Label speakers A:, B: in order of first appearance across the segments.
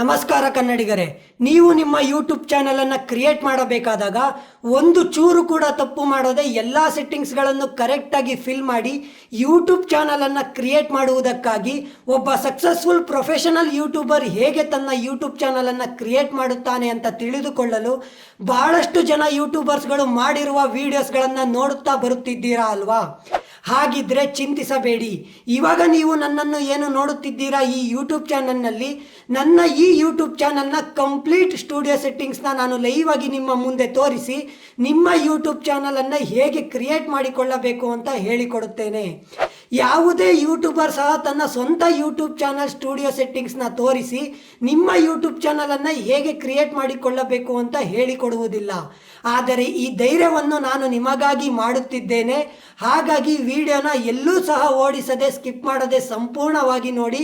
A: ನಮಸ್ಕಾರ ಕನ್ನಡಿಗರೇ, ನೀವು ನಿಮ್ಮ ಯೂಟ್ಯೂಬ್ ಚಾನಲನ್ನು ಕ್ರಿಯೇಟ್ ಮಾಡಬೇಕಾದಾಗ ಒಂದು ಚೂರು ಕೂಡ ತಪ್ಪು ಮಾಡದೆ ಎಲ್ಲ ಸೆಟ್ಟಿಂಗ್ಸ್ಗಳನ್ನು ಕರೆಕ್ಟಾಗಿ ಫಿಲ್ ಮಾಡಿ ಯೂಟ್ಯೂಬ್ ಚಾನಲನ್ನು ಕ್ರಿಯೇಟ್ ಮಾಡುವುದಕ್ಕಾಗಿ ಒಬ್ಬ ಸಕ್ಸಸ್ಫುಲ್ ಪ್ರೊಫೆಷನಲ್ ಯೂಟ್ಯೂಬರ್ ಹೇಗೆ ತನ್ನ ಯೂಟ್ಯೂಬ್ ಚಾನಲನ್ನು ಕ್ರಿಯೇಟ್ ಮಾಡುತ್ತಾನೆ ಅಂತ ತಿಳಿದುಕೊಳ್ಳಲು ಬಹಳಷ್ಟು ಜನ ಯೂಟ್ಯೂಬರ್ಸ್ಗಳು ಮಾಡಿರುವ ವಿಡಿಯೋಸ್ಗಳನ್ನು ನೋಡುತ್ತಾ ಬರುತ್ತಿದ್ದೀರಾ ಅಲ್ವಾ? ಹಾಗಿದ್ರೆ ಚಿಂತಿಸಬೇಡಿ. ಇವಾಗ ನೀವು ನನ್ನನ್ನು ಏನು ನೋಡುತ್ತಿದ್ದೀರಾ ಈ ಯೂಟ್ಯೂಬ್ ಚಾನಲ್ನಲ್ಲಿ, ನನ್ನ ಈ ಯೂಟ್ಯೂಬ್ ಚಾನಲ್ನ ಕಂಪ್ಲೀಟ್ ಸ್ಟುಡಿಯೋ ಸೆಟ್ಟಿಂಗ್ಸ್ನ ನಾನು ಲೈವ್ ಆಗಿ ನಿಮ್ಮ ಮುಂದೆ ತೋರಿಸಿ ನಿಮ್ಮ ಯೂಟ್ಯೂಬ್ ಚಾನಲನ್ನು ಹೇಗೆ ಕ್ರಿಯೇಟ್ ಮಾಡಿಕೊಳ್ಳಬೇಕು ಅಂತ ಹೇಳಿಕೊಡುತ್ತೇನೆ. ಯಾವುದೇ ಯೂಟ್ಯೂಬರ್ ಸಹ ತನ್ನ ಸ್ವಂತ ಯೂಟ್ಯೂಬ್ ಚಾನಲ್ ಸ್ಟುಡಿಯೋ ಸೆಟ್ಟಿಂಗ್ಸ್ನ ತೋರಿಸಿ ನಿಮ್ಮ ಯೂಟ್ಯೂಬ್ ಚಾನಲನ್ನು ಹೇಗೆ ಕ್ರಿಯೇಟ್ ಮಾಡಿಕೊಳ್ಳಬೇಕು ಅಂತ ಹೇಳಿಕೊಡುವುದಿಲ್ಲ. ಆದರೆ ಈ ಧೈರ್ಯವನ್ನು ನಾನು ನಿಮಗಾಗಿ ಮಾಡುತ್ತಿದ್ದೇನೆ. ಹಾಗಾಗಿ ವಿಡಿಯೋನ ಎಲ್ಲೂ ಸಹ ಓಡಿಸದೆ ಸ್ಕಿಪ್ ಮಾಡದೆ ಸಂಪೂರ್ಣವಾಗಿ ನೋಡಿ.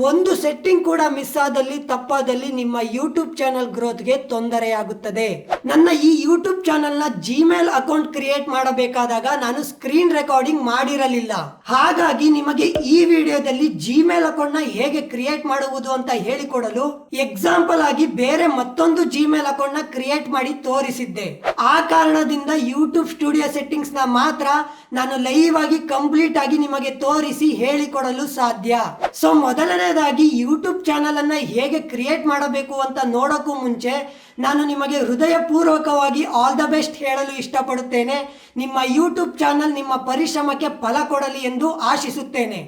A: ಒಂದು ಸೆಟ್ಟಿಂಗ್ ಕೂಡ ಮಿಸ್ ಆದಲ್ಲಿ ತಪ್ಪಾದಲ್ಲಿ ನಿಮ್ಮ ಯೂಟ್ಯೂಬ್ ಚಾನಲ್ ಗ್ರೋತ್ಗೆ ತೊಂದರೆಯಾಗುತ್ತದೆ. ನನ್ನ ಈ ಯೂಟ್ಯೂಬ್ ಚಾನಲ್ನ ಜಿಮೇಲ್ ಅಕೌಂಟ್ ಕ್ರಿಯೇಟ್ ಮಾಡಬೇಕಾದಾಗ ನಾನು ಸ್ಕ್ರೀನ್ ರೆಕಾರ್ಡಿಂಗ್ ಮಾಡಿರಲಿಲ್ಲ. ಹಾಗಾಗಿ ನಿಮಗೆ ಈ ವಿಡಿಯೋದಲ್ಲಿ ಜಿಮೇಲ್ ಅಕೌಂಟ್ ನ ಹೇಗೆ ಕ್ರಿಯೇಟ್ ಮಾಡುವುದು ಅಂತ ಹೇಳಿಕೊಡಲು ಎಕ್ಸಾಂಪಲ್ ಆಗಿ ಬೇರೆ ಮತ್ತೊಂದು ಜಿಮೇಲ್ ಅಕೌಂಟ್ ನ ಕ್ರಿಯೇಟ್ ಮಾಡಿ ತೋರಿಸಿದ್ದೆ. ಆ ಕಾರಣದಿಂದ ಯೂಟ್ಯೂಬ್ ಸ್ಟುಡಿಯೋ ಸೆಟ್ಟಿಂಗ್ಸ್ ನ ಮಾತ್ರ ನಾನು ಲೈವ್ ಆಗಿ ಕಂಪ್ಲೀಟ್ ಆಗಿ ನಿಮಗೆ ತೋರಿಸಿ ಹೇಳಿಕೊಡಲು ಸಾಧ್ಯ. ಸೊ ಮೊದಲನೇದಾಗಿ ಯೂಟ್ಯೂಬ್ ಚಾನಲ್ ಅನ್ನ ಹೇಗೆ ಕ್ರಿಯೇಟ್ ಮಾಡಬೇಕು ಅಂತ ನೋಡೋಕ್ಕೂ ಮುಂಚೆ ನಾನು ನಿಮಗೆ ಹೃದಯಪೂರ್ವಕವಾಗಿ ಆಲ್ ದ ಬೆಸ್ಟ್ ಹೇಳಲು ಇಷ್ಟಪಡುತ್ತೇನೆ. ನಿಮ್ಮ ಯೂಟ್ಯೂಬ್ ಚಾನಲ್ ನಿಮ್ಮ ಪರಿಶ್ರಮಕ್ಕೆ ಫಲ ಕೊಡಲಿ ಎಂದು ಆಶಿಸುತ್ತೇನೆ.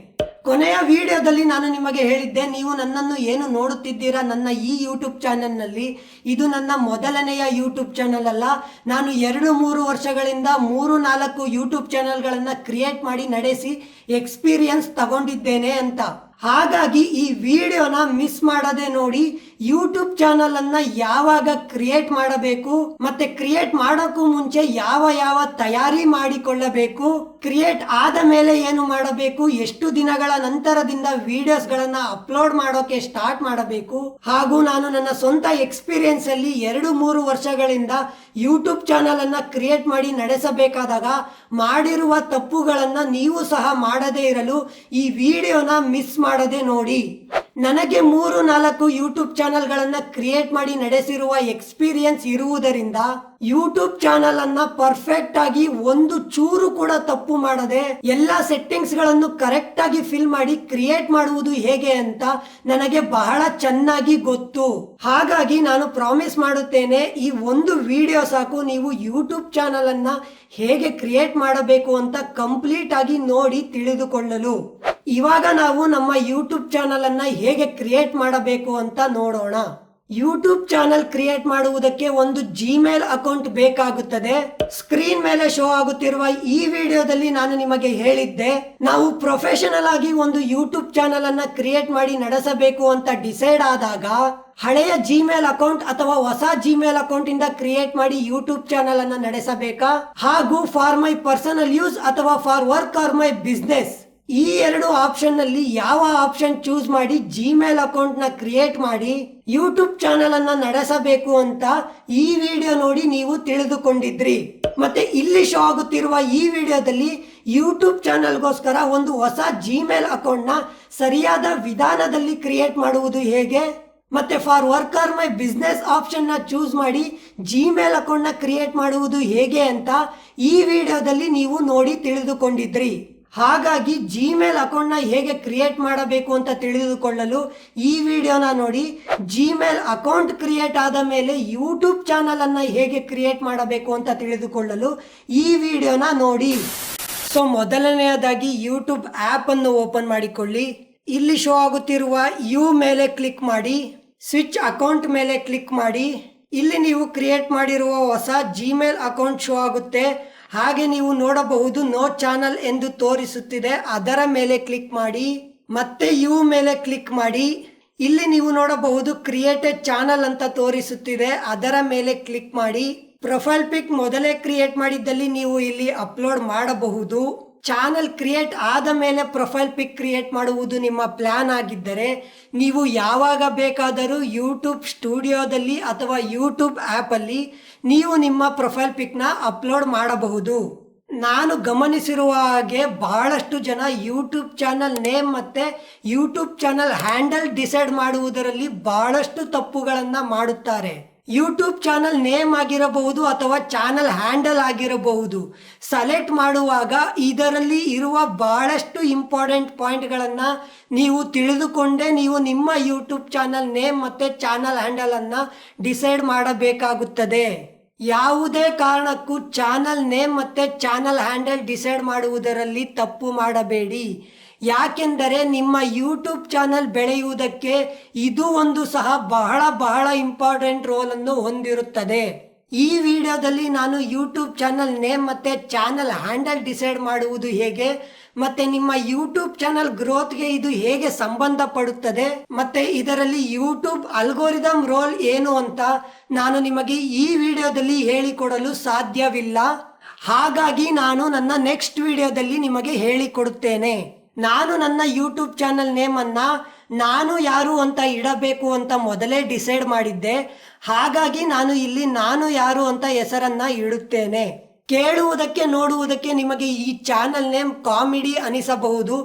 A: ಕೊನೆಯ ವಿಡಿಯೋದಲ್ಲಿ ನಾನು ನಿಮಗೆ ಹೇಳಿದ್ದೆ, ನೀವು ನನ್ನನ್ನು ಏನು ನೋಡುತ್ತಿದ್ದೀರಾ ನನ್ನ ಈ ಯೂಟ್ಯೂಬ್ ಚಾನಲ್ನಲ್ಲಿ, ಇದು ನನ್ನ ಮೊದಲನೆಯ ಯೂಟ್ಯೂಬ್ ಚಾನಲ್ ಅಲ್ಲ. ನಾನು 2-3 ವರ್ಷಗಳಿಂದ 3-4 ಯೂಟ್ಯೂಬ್ ಚಾನಲ್ಗಳನ್ನು ಕ್ರಿಯೇಟ್ ಮಾಡಿ ನಡೆಸಿ ಎಕ್ಸ್ಪೀರಿಯನ್ಸ್ ತಗೊಂಡಿದ್ದೇನೆ ಅಂತ. ಹಾಗಾಗಿ ಈ ವಿಡಿಯೋನ ಮಿಸ್ ಮಾಡದೆ ನೋಡಿ. ಯೂಟ್ಯೂಬ್ ಚಾನಲ್ ಅನ್ನ ಯಾವಾಗ ಕ್ರಿಯೇಟ್ ಮಾಡಬೇಕು ಮತ್ತೆ ಕ್ರಿಯೇಟ್ ಮಾಡೋಕ್ಕೂ ಮುಂಚೆ ಯಾವ ತಯಾರಿ ಮಾಡಿಕೊಳ್ಳಬೇಕು, ಕ್ರಿಯೇಟ್ ಆದ ಮೇಲೆ ಏನು ಮಾಡಬೇಕು, ಎಷ್ಟು ದಿನಗಳ ನಂತರದಿಂದ ವಿಡಿಯೋಸ್ ಗಳನ್ನ ಅಪ್ಲೋಡ್ ಮಾಡೋಕೆ ಸ್ಟಾರ್ಟ್ ಮಾಡಬೇಕು, ಹಾಗೂ ನಾನು ನನ್ನ ಸ್ವಂತ ಎಕ್ಸ್ಪೀರಿಯನ್ಸ್ ಅಲ್ಲಿ 2-3 ವರ್ಷಗಳಿಂದ ಯೂಟ್ಯೂಬ್ ಚಾನಲ್ ಅನ್ನ ಕ್ರಿಯೇಟ್ ಮಾಡಿ ನಡೆಸಬೇಕಾದಾಗ ಮಾಡಿರುವ ತಪ್ಪುಗಳನ್ನ ನೀವು ಸಹ ಮಾಡದೇ ಇರಲು ಈ ವಿಡಿಯೋನ ಮಿಸ್ ಮಾಡದೆ ನೋಡಿ. ನನಗೆ 3-4 ಯೂಟ್ಯೂಬ್ ಚಾನಲ್ಗಳನ್ನು ಕ್ರಿಯೇಟ್ ಮಾಡಿ ನಡೆಸಿರುವ ಎಕ್ಸ್ಪೀರಿಯನ್ಸ್ ಇರುವುದರಿಂದ ಯೂಟ್ಯೂಬ್ ಚಾನಲ್ ಅನ್ನ ಪರ್ಫೆಕ್ಟ್ ಆಗಿ ಒಂದು ಚೂರು ಕೂಡ ತಪ್ಪು ಮಾಡದೆ ಎಲ್ಲ ಸೆಟ್ಟಿಂಗ್ಸ್ ಗಳನ್ನು ಕರೆಕ್ಟ್ ಆಗಿ ಫಿಲ್ ಮಾಡಿ ಕ್ರಿಯೇಟ್ ಮಾಡುವುದು ಹೇಗೆ ಅಂತ ನನಗೆ ಬಹಳ ಚೆನ್ನಾಗಿ ಗೊತ್ತು. ಹಾಗಾಗಿ ನಾನು ಪ್ರಾಮಿಸ್ ಮಾಡುತ್ತೇನೆ, ಈ ಒಂದು ವಿಡಿಯೋ ಸಾಕು ನೀವು ಯೂಟ್ಯೂಬ್ ಚಾನಲ್ ಅನ್ನ ಹೇಗೆ ಕ್ರಿಯೇಟ್ ಮಾಡಬೇಕು ಅಂತ ಕಂಪ್ಲೀಟ್ ಆಗಿ ನೋಡಿ ತಿಳಿದುಕೊಳ್ಳಲು. ಇವಾಗ ನಾವು ನಮ್ಮ ಯೂಟ್ಯೂಬ್ ಚಾನಲ್ ಅನ್ನ ಹೇಗೆ ಕ್ರಿಯೇಟ್ ಮಾಡಬೇಕು ಅಂತ ನೋಡೋಣ. ಯೂಟ್ಯೂಬ್ ಚಾನಲ್ ಕ್ರಿಯೇಟ್ ಮಾಡುವುದಕ್ಕೆ ಒಂದು ಜಿಮೇಲ್ ಅಕೌಂಟ್ ಬೇಕಾಗುತ್ತದೆ. ಸ್ಕ್ರೀನ್ ಮೇಲೆ ಶೋ ಆಗುತ್ತಿರುವ ಈ ವಿಡಿಯೋದಲ್ಲಿ ನಾನು ನಿಮಗೆ ಹೇಳಿದ್ದೆ, ನಾವು ಪ್ರೊಫೆಷನಲ್ ಆಗಿ ಒಂದು ಯೂಟ್ಯೂಬ್ ಚಾನಲ್ ಅನ್ನ ಕ್ರಿಯೇಟ್ ಮಾಡಿ ನಡೆಸಬೇಕು ಅಂತ ಡಿಸೈಡ್ ಆದಾಗ ಹಳೆಯ ಜಿಮೇಲ್ ಅಕೌಂಟ್ ಅಥವಾ ಹೊಸ ಜಿಮೇಲ್ ಅಕೌಂಟ್ ಇಂದ ಕ್ರಿಯೇಟ್ ಮಾಡಿ ಯೂಟ್ಯೂಬ್ ಚಾನಲ್ ಅನ್ನ ನಡೆಸಬೇಕಾ, ಹಾಗೂ ಫಾರ್ ಮೈ ಪರ್ಸನಲ್ ಯೂಸ್ ಅಥವಾ for work R my business, ಈ 2 ಆಪ್ಷನ್ ನಲ್ಲಿ ಯಾವ ಆಪ್ಷನ್ ಚೂಸ್ ಮಾಡಿ ಜಿಮೇಲ್ ಅಕೌಂಟ್ ನ ಕ್ರಿಯೇಟ್ ಮಾಡಿ ಯೂಟ್ಯೂಬ್ ಚಾನಲ್ ಅನ್ನ ನಡೆಸಬೇಕು ಅಂತ ಈ ವಿಡಿಯೋ ನೋಡಿ ನೀವು ತಿಳಿದುಕೊಂಡಿದ್ರಿ. ಮತ್ತೆ ಇಲ್ಲಿ ಶೋ ಆಗುತ್ತಿರುವ ಈ ವಿಡಿಯೋದಲ್ಲಿ ಯೂಟ್ಯೂಬ್ ಚಾನಲ್ಗೋಸ್ಕರ ಒಂದು ಹೊಸ ಜಿಮೇಲ್ ಅಕೌಂಟ್ ನ ಸರಿಯಾದ ವಿಧಾನದಲ್ಲಿ ಕ್ರಿಯೇಟ್ ಮಾಡುವುದು ಹೇಗೆ, ಮತ್ತೆ for work R my business option ನ ಚೂಸ್ ಮಾಡಿ ಜಿಮೇಲ್ ಅಕೌಂಟ್ ನ ಕ್ರಿಯೇಟ್ ಮಾಡುವುದು ಹೇಗೆ ಅಂತ ಈ ವಿಡಿಯೋದಲ್ಲಿ ನೀವು ನೋಡಿ ತಿಳಿದುಕೊಂಡಿದ್ರಿ. ಹಾಗಾಗಿ ಜಿಮೇಲ್ ಅಕೌಂಟ್ ನ ಹೇಗೆ ಕ್ರಿಯೇಟ್ ಮಾಡಬೇಕು ಅಂತ ತಿಳಿದುಕೊಳ್ಳಲು ಈ ವಿಡಿಯೋನ ನೋಡಿ. ಜಿಮೇಲ್ ಅಕೌಂಟ್ ಕ್ರಿಯೇಟ್ ಆದ ಮೇಲೆ ಯೂಟ್ಯೂಬ್ ಚಾನಲ್ ಅನ್ನ ಹೇಗೆ ಕ್ರಿಯೇಟ್ ಮಾಡಬೇಕು ಅಂತ ತಿಳಿದುಕೊಳ್ಳಲು ಈ ವಿಡಿಯೋನ ನೋಡಿ. ಸೊ ಮೊದಲನೆಯದಾಗಿ ಯೂಟ್ಯೂಬ್ ಆಪ್ ಅನ್ನು ಓಪನ್ ಮಾಡಿಕೊಳ್ಳಿ. ಇಲ್ಲಿ ಶೋ ಆಗುತ್ತಿರುವ ಯು ಮೇಲೆ ಕ್ಲಿಕ್ ಮಾಡಿ, ಸ್ವಿಚ್ ಅಕೌಂಟ್ ಮೇಲೆ ಕ್ಲಿಕ್ ಮಾಡಿ. ಇಲ್ಲಿ ನೀವು ಕ್ರಿಯೇಟ್ ಮಾಡಿರುವ ಹೊಸ ಜಿಮೇಲ್ ಅಕೌಂಟ್ ಶೋ ಆಗುತ್ತೆ. ಹಾಗೆ ನೀವು ನೋಡಬಹುದು ನೋ ಚಾನಲ್ ಎಂದು ತೋರಿಸುತ್ತಿದೆ, ಅದರ ಮೇಲೆ ಕ್ಲಿಕ್ ಮಾಡಿ. ಮತ್ತೆ ಯು ಮೇಲೆ ಕ್ಲಿಕ್ ಮಾಡಿ. ಇಲ್ಲಿ ನೀವು ನೋಡಬಹುದು ಕ್ರಿಯೇಟೆಡ್ ಚಾನಲ್ ಅಂತ ತೋರಿಸುತ್ತಿದೆ, ಅದರ ಮೇಲೆ ಕ್ಲಿಕ್ ಮಾಡಿ. ಪ್ರೊಫೈಲ್ ಪಿಕ್ ಮೊದಲೇ ಕ್ರಿಯೇಟ್ ಮಾಡಿದ್ದಲ್ಲಿ ನೀವು ಇಲ್ಲಿ ಅಪ್ಲೋಡ್ ಮಾಡಬಹುದು. ಚಾನಲ್ ಕ್ರಿಯೇಟ್ ಆದ ಮೇಲೆ ಪ್ರೊಫೈಲ್ ಪಿಕ್ ಕ್ರಿಯೇಟ್ ಮಾಡುವುದು ನಿಮ್ಮ ಪ್ಲಾನ್ ಆಗಿದ್ದರೆ ನೀವು ಯಾವಾಗ ಬೇಕಾದರೂ ಯೂಟ್ಯೂಬ್ ಸ್ಟುಡಿಯೋದಲ್ಲಿ ಅಥವಾ ಯೂಟ್ಯೂಬ್ ಆ್ಯಪಲ್ಲಿ ನೀವು ನಿಮ್ಮ ಪ್ರೊಫೈಲ್ ಪಿಕ್ನ ಅಪ್ಲೋಡ್ ಮಾಡಬಹುದು. ನಾನು ಗಮನಿಸಿರುವ ಹಾಗೆ ಬಹಳಷ್ಟು ಜನ ಯೂಟ್ಯೂಬ್ ಚಾನಲ್ ನೇಮ್ ಮತ್ತು ಯೂಟ್ಯೂಬ್ ಚಾನಲ್ ಹ್ಯಾಂಡಲ್ ಡಿಸೈಡ್ ಮಾಡುವುದರಲ್ಲಿ ಬಹಳಷ್ಟು ತಪ್ಪುಗಳನ್ನು ಮಾಡುತ್ತಾರೆ. ಯೂಟ್ಯೂಬ್ ಚಾನಲ್ ನೇಮ್ ಆಗಿರಬಹುದು ಅಥವಾ ಚಾನಲ್ ಹ್ಯಾಂಡಲ್ ಆಗಿರಬಹುದು. ಸೆಲೆಕ್ಟ್ ಮಾಡುವಾಗ ಇದರಲ್ಲಿ ಇರುವ ಬಹಳಷ್ಟು ಇಂಪಾರ್ಟೆಂಟ್ ಪಾಯಿಂಟ್ಗಳನ್ನು ನೀವು ತಿಳಿದುಕೊಂಡೇ ನೀವು ನಿಮ್ಮ ಯೂಟ್ಯೂಬ್ ಚಾನಲ್ ನೇಮ್ ಮತ್ತು ಚಾನಲ್ ಹ್ಯಾಂಡಲನ್ನು ಡಿಸೈಡ್ ಮಾಡಬೇಕಾಗುತ್ತದೆ. ಯಾವುದೇ ಕಾರಣಕ್ಕೂ ಚಾನಲ್ ನೇಮ್ ಮತ್ತು ಚಾನಲ್ ಹ್ಯಾಂಡಲ್ ಡಿಸೈಡ್ ಮಾಡುವುದರಲ್ಲಿ ತಪ್ಪು ಮಾಡಬೇಡಿ. ಯಾಕೆಂದರೆ ನಿಮ್ಮ ಯೂಟ್ಯೂಬ್ ಚಾನಲ್ ಬೆಳೆಯುವುದಕ್ಕೆ ಇದು ಒಂದು ಸಹ ಬಹಳ ಇಂಪಾರ್ಟೆಂಟ್ ರೋಲನ್ನು ಹೊಂದಿರುತ್ತದೆ. ಈ ವಿಡಿಯೋದಲ್ಲಿ ನಾನು ಯೂಟ್ಯೂಬ್ ಚಾನಲ್ ನೇಮ್ ಮತ್ತು ಚಾನಲ್ ಹ್ಯಾಂಡಲ್ ಡಿಸೈಡ್ ಮಾಡುವುದು ಹೇಗೆ ಮತ್ತು ನಿಮ್ಮ ಯೂಟ್ಯೂಬ್ ಚಾನಲ್ ಗ್ರೋತ್ಗೆ ಇದು ಹೇಗೆ ಸಂಬಂಧಪಡುತ್ತದೆ ಮತ್ತು ಇದರಲ್ಲಿ ಯೂಟ್ಯೂಬ್ ಅಲ್ಗೋರಿದಮ್ ರೋಲ್ ಏನು ಅಂತ ನಾನು ನಿಮಗೆ ಈ ವಿಡಿಯೋದಲ್ಲಿ ಹೇಳಿಕೊಡಲು ಸಾಧ್ಯವಿಲ್ಲ. ಹಾಗಾಗಿ ನಾನು ನನ್ನ ನೆಕ್ಸ್ಟ್ ವಿಡಿಯೋದಲ್ಲಿ ನಿಮಗೆ ಹೇಳಿಕೊಡುತ್ತೇನೆ. ನಾನು ನನ್ನ ಯೂಟ್ಯೂಬ್ ಚಾನಲ್ ನೇಮನ್ನು ನಾನು ಯಾರು ಅಂತ ಇಡಬೇಕು ಅಂತ ಮೊದಲೇ ಡಿಸೈಡ್ ಮಾಡಿದ್ದೆ. ಹಾಗಾಗಿ ನಾನು ಇಲ್ಲಿ ನಾನು ಯಾರು ಅಂತ ಹೆಸರನ್ನು ಇಡುತ್ತೇನೆ. ಕೇಳುವುದಕ್ಕೆ ನೋಡುವುದಕ್ಕೆ ನಿಮಗೆ ಈ ಚಾನಲ್ ನೇಮ್ ಕಾಮಿಡಿ ಅನಿಸಬಹುದು,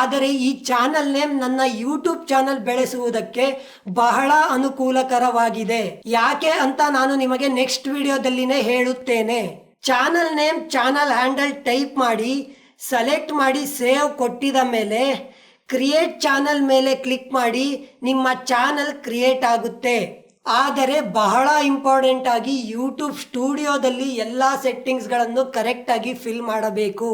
A: ಆದರೆ ಈ ಚಾನಲ್ ನೇಮ್ ನನ್ನ ಯೂಟ್ಯೂಬ್ ಚಾನಲ್ ಬೆಳೆಸುವುದಕ್ಕೆ ಬಹಳ ಅನುಕೂಲಕರವಾಗಿದೆ. ಯಾಕೆ ಅಂತ ನಾನು ನಿಮಗೆ ನೆಕ್ಸ್ಟ್ ವಿಡಿಯೋದಲ್ಲಿನೇ ಹೇಳುತ್ತೇನೆ. Channel name channel handle type ಮಾಡಿ ಸೆಲೆಕ್ಟ್ ಮಾಡಿ ಸೇವ್ ಕೊಟ್ಟಿದ ಮೇಲೆ ಕ್ರಿಯೇಟ್ ಚಾನಲ್ ಮೇಲೆ ಕ್ಲಿಕ್ ಮಾಡಿ ನಿಮ್ಮ ಚಾನಲ್ ಕ್ರಿಯೇಟ್ ಆಗುತ್ತೆ. ಆದರೆ ಬಹಳ ಇಂಪಾರ್ಟೆಂಟ್ ಆಗಿ ಯೂಟ್ಯೂಬ್ ಸ್ಟುಡಿಯೋದಲ್ಲಿ ಎಲ್ಲ ಸೆಟ್ಟಿಂಗ್ಸ್ಗಳನ್ನು ಕರೆಕ್ಟಾಗಿ ಫಿಲ್ ಮಾಡಬೇಕು.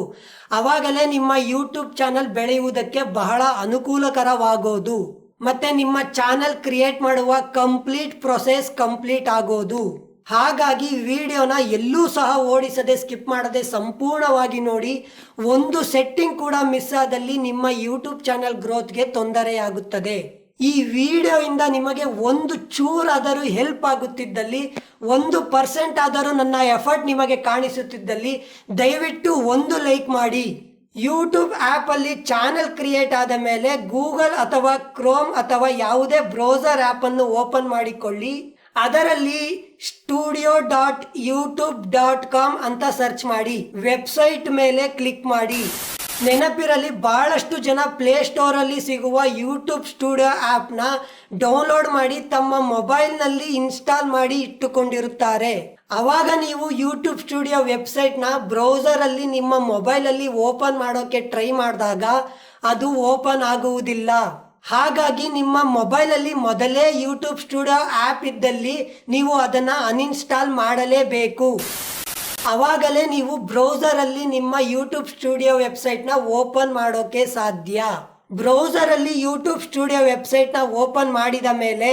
A: ಆವಾಗಲೇ ನಿಮ್ಮ ಯೂಟ್ಯೂಬ್ ಚಾನಲ್ ಬೆಳೆಯುವುದಕ್ಕೆ ಬಹಳ ಅನುಕೂಲಕರವಾಗೋದು ಮತ್ತು ನಿಮ್ಮ ಚಾನಲ್ ಕ್ರಿಯೇಟ್ ಮಾಡುವ ಕಂಪ್ಲೀಟ್ ಪ್ರೊಸೆಸ್ ಕಂಪ್ಲೀಟ್ ಆಗೋದು. ಹಾಗಾಗಿ ವಿಡಿಯೋನ ಎಲ್ಲೂ ಸಹ ಓಡಿಸದೆ ಸ್ಕಿಪ್ ಮಾಡದೆ ಸಂಪೂರ್ಣವಾಗಿ ನೋಡಿ. ಒಂದು ಸೆಟ್ಟಿಂಗ್ ಕೂಡ ಮಿಸ್ ಆದಲ್ಲಿ ನಿಮ್ಮ ಯೂಟ್ಯೂಬ್ ಚಾನಲ್ ಗ್ರೋತ್ಗೆ ತೊಂದರೆಯಾಗುತ್ತದೆ. ಈ ವಿಡಿಯೋಯಿಂದ ನಿಮಗೆ ಒಂದು ಚೂರಾದರೂ ಹೆಲ್ಪ್ ಆಗುತ್ತಿದ್ದಲ್ಲಿ, 1% ಆದರೂ ನನ್ನ ಎಫರ್ಟ್ ನಿಮಗೆ ಕಾಣಿಸುತ್ತಿದ್ದಲ್ಲಿ ದಯವಿಟ್ಟು ಒಂದು ಲೈಕ್ ಮಾಡಿ. ಯೂಟ್ಯೂಬ್ ಆ್ಯಪಲ್ಲಿ ಚಾನಲ್ ಕ್ರಿಯೇಟ್ ಆದ ಮೇಲೆ ಗೂಗಲ್ ಅಥವಾ ಕ್ರೋಮ್ ಅಥವಾ ಯಾವುದೇ ಬ್ರೌಸರ್ ಆ್ಯಪನ್ನು ಓಪನ್ ಮಾಡಿಕೊಳ್ಳಿ. ಅದರಲ್ಲಿ studio.youtube.com ಅಂತ ಸರ್ಚ್ ಮಾಡಿ. ವೆಬ್ಸೈಟ್ ಮೇಲೆ ಕ್ಲಿಕ್ ಮಾಡಿ. ನೆನಪಿರಲಿ, ಬಹಳಷ್ಟು ಜನ ಪ್ಲೇಸ್ಟೋರಲ್ಲಿ ಸಿಗುವ ಯೂಟ್ಯೂಬ್ ಸ್ಟುಡಿಯೋ ಆ್ಯಪ್ನ ಡೌನ್ಲೋಡ್ ಮಾಡಿ ತಮ್ಮ ಮೊಬೈಲ್ನಲ್ಲಿ ಇನ್ಸ್ಟಾಲ್ ಮಾಡಿ ಇಟ್ಟುಕೊಂಡಿರುತ್ತಾರೆ. ಆವಾಗ ನೀವು ಯೂಟ್ಯೂಬ್ ಸ್ಟುಡಿಯೋ ವೆಬ್ಸೈಟ್ನ ಬ್ರೌಸರಲ್ಲಿ ನಿಮ್ಮ ಮೊಬೈಲಲ್ಲಿ ಓಪನ್ ಮಾಡೋಕ್ಕೆ ಟ್ರೈ ಮಾಡಿದಾಗ ಅದು ಓಪನ್ ಆಗುವುದಿಲ್ಲ. ಹಾಗಾಗಿ ನಿಮ್ಮ ಮೊಬೈಲಲ್ಲಿ ಮೊದಲೇ ಯೂಟ್ಯೂಬ್ ಸ್ಟುಡಿಯೋ ಆ್ಯಪ್ ಇದ್ದಲ್ಲಿ ನೀವು ಅದನ್ನು ಅನ್ಇನ್ಸ್ಟಾಲ್ ಮಾಡಲೇಬೇಕು. ಆವಾಗಲೇ ನೀವು ಬ್ರೌಸರಲ್ಲಿ ನಿಮ್ಮ ಯೂಟ್ಯೂಬ್ ಸ್ಟುಡಿಯೋ ವೆಬ್ಸೈಟ್ನ ಓಪನ್ ಮಾಡೋಕ್ಕೆ ಸಾಧ್ಯ. ಬ್ರೌಸರಲ್ಲಿ ಯೂಟ್ಯೂಬ್ ಸ್ಟುಡಿಯೋ ವೆಬ್ಸೈಟ್ನ ಓಪನ್ ಮಾಡಿದ ಮೇಲೆ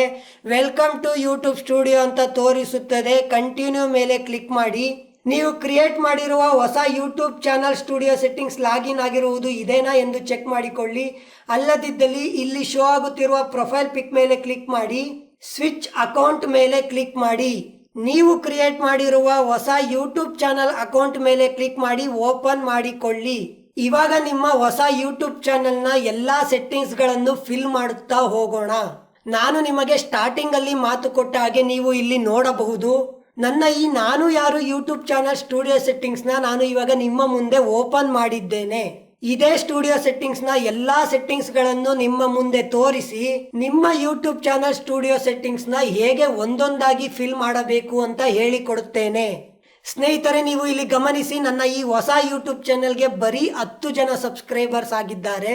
A: ವೆಲ್ಕಮ್ ಟು ಯೂಟ್ಯೂಬ್ ಸ್ಟುಡಿಯೋ ಅಂತ ತೋರಿಸುತ್ತದೆ. ಕಂಟಿನ್ಯೂ ಮೇಲೆ ಕ್ಲಿಕ್ ಮಾಡಿ. ನೀವು ಕ್ರಿಯೇಟ್ ಮಾಡಿರುವ ಹೊಸ YouTube channel studio settings login ಆಗಿರುವುದು ಇದೇನಾ ಎಂದು ಚೆಕ್ ಮಾಡಿಕೊಳ್ಳಿ. ಅಲ್ಲದಿದ್ದಲ್ಲಿ ಇಲ್ಲಿ ಶೋ ಆಗುತ್ತಿರುವ ಪ್ರೊಫೈಲ್ ಪಿಕ್ ಮೇಲೆ ಕ್ಲಿಕ್ ಮಾಡಿ. ಸ್ವಿಚ್ ಅಕೌಂಟ್ ಮೇಲೆ ಕ್ಲಿಕ್ ಮಾಡಿ. ನೀವು ಕ್ರಿಯೇಟ್ ಮಾಡಿರುವ ಹೊಸ ಯೂಟ್ಯೂಬ್ ಚಾನಲ್ ಅಕೌಂಟ್ ಮೇಲೆ ಕ್ಲಿಕ್ ಮಾಡಿ ಓಪನ್ ಮಾಡಿಕೊಳ್ಳಿ. ಇವಾಗ ನಿಮ್ಮ ಹೊಸ ಯೂಟ್ಯೂಬ್ ಚಾನಲ್ನ ಎಲ್ಲ ಸೆಟ್ಟಿಂಗ್ಸ್ಗಳನ್ನು ಫಿಲ್ ಮಾಡುತ್ತಾ ಹೋಗೋಣ. ನಾನು ನಿಮಗೆ ಸ್ಟಾರ್ಟಿಂಗಲ್ಲಿ ಮಾತು ಕೊಟ್ಟ ಹಾಗೆ ನೀವು ಇಲ್ಲಿ ನೋಡಬಹುದು. ನನ್ನ ಈ ನಾನು ಯಾರು ಯೂಟ್ಯೂಬ್ ಚಾನಲ್ ಸ್ಟುಡಿಯೋ ಸೆಟ್ಟಿಂಗ್ಸ್ನ ನಾನು ಇವಾಗ ನಿಮ್ಮ ಮುಂದೆ ಓಪನ್ ಮಾಡಿದ್ದೇನೆ. ಇದೇ ಸ್ಟುಡಿಯೋ ಸೆಟ್ಟಿಂಗ್ಸ್ನ ಎಲ್ಲ ಸೆಟ್ಟಿಂಗ್ಸ್ಗಳನ್ನು ನಿಮ್ಮ ಮುಂದೆ ತೋರಿಸಿ ನಿಮ್ಮ ಯೂಟ್ಯೂಬ್ ಚಾನಲ್ ಸ್ಟುಡಿಯೋ ಸೆಟ್ಟಿಂಗ್ಸ್ನ ಹೇಗೆ ಒಂದೊಂದಾಗಿ ಫಿಲ್ ಮಾಡಬೇಕು ಅಂತ ಹೇಳಿಕೊಡುತ್ತೇನೆ. ಸ್ನೇಹಿತರೆ, ನೀವು ಇಲ್ಲಿ ಗಮನಿಸಿ, ನನ್ನ ಈ ಹೊಸ ಯೂಟ್ಯೂಬ್ ಚಾನಲ್ಗೆ ಬರೀ 10 ಜನ ಸಬ್ಸ್ಕ್ರೈಬರ್ಸ್ ಆಗಿದ್ದಾರೆ.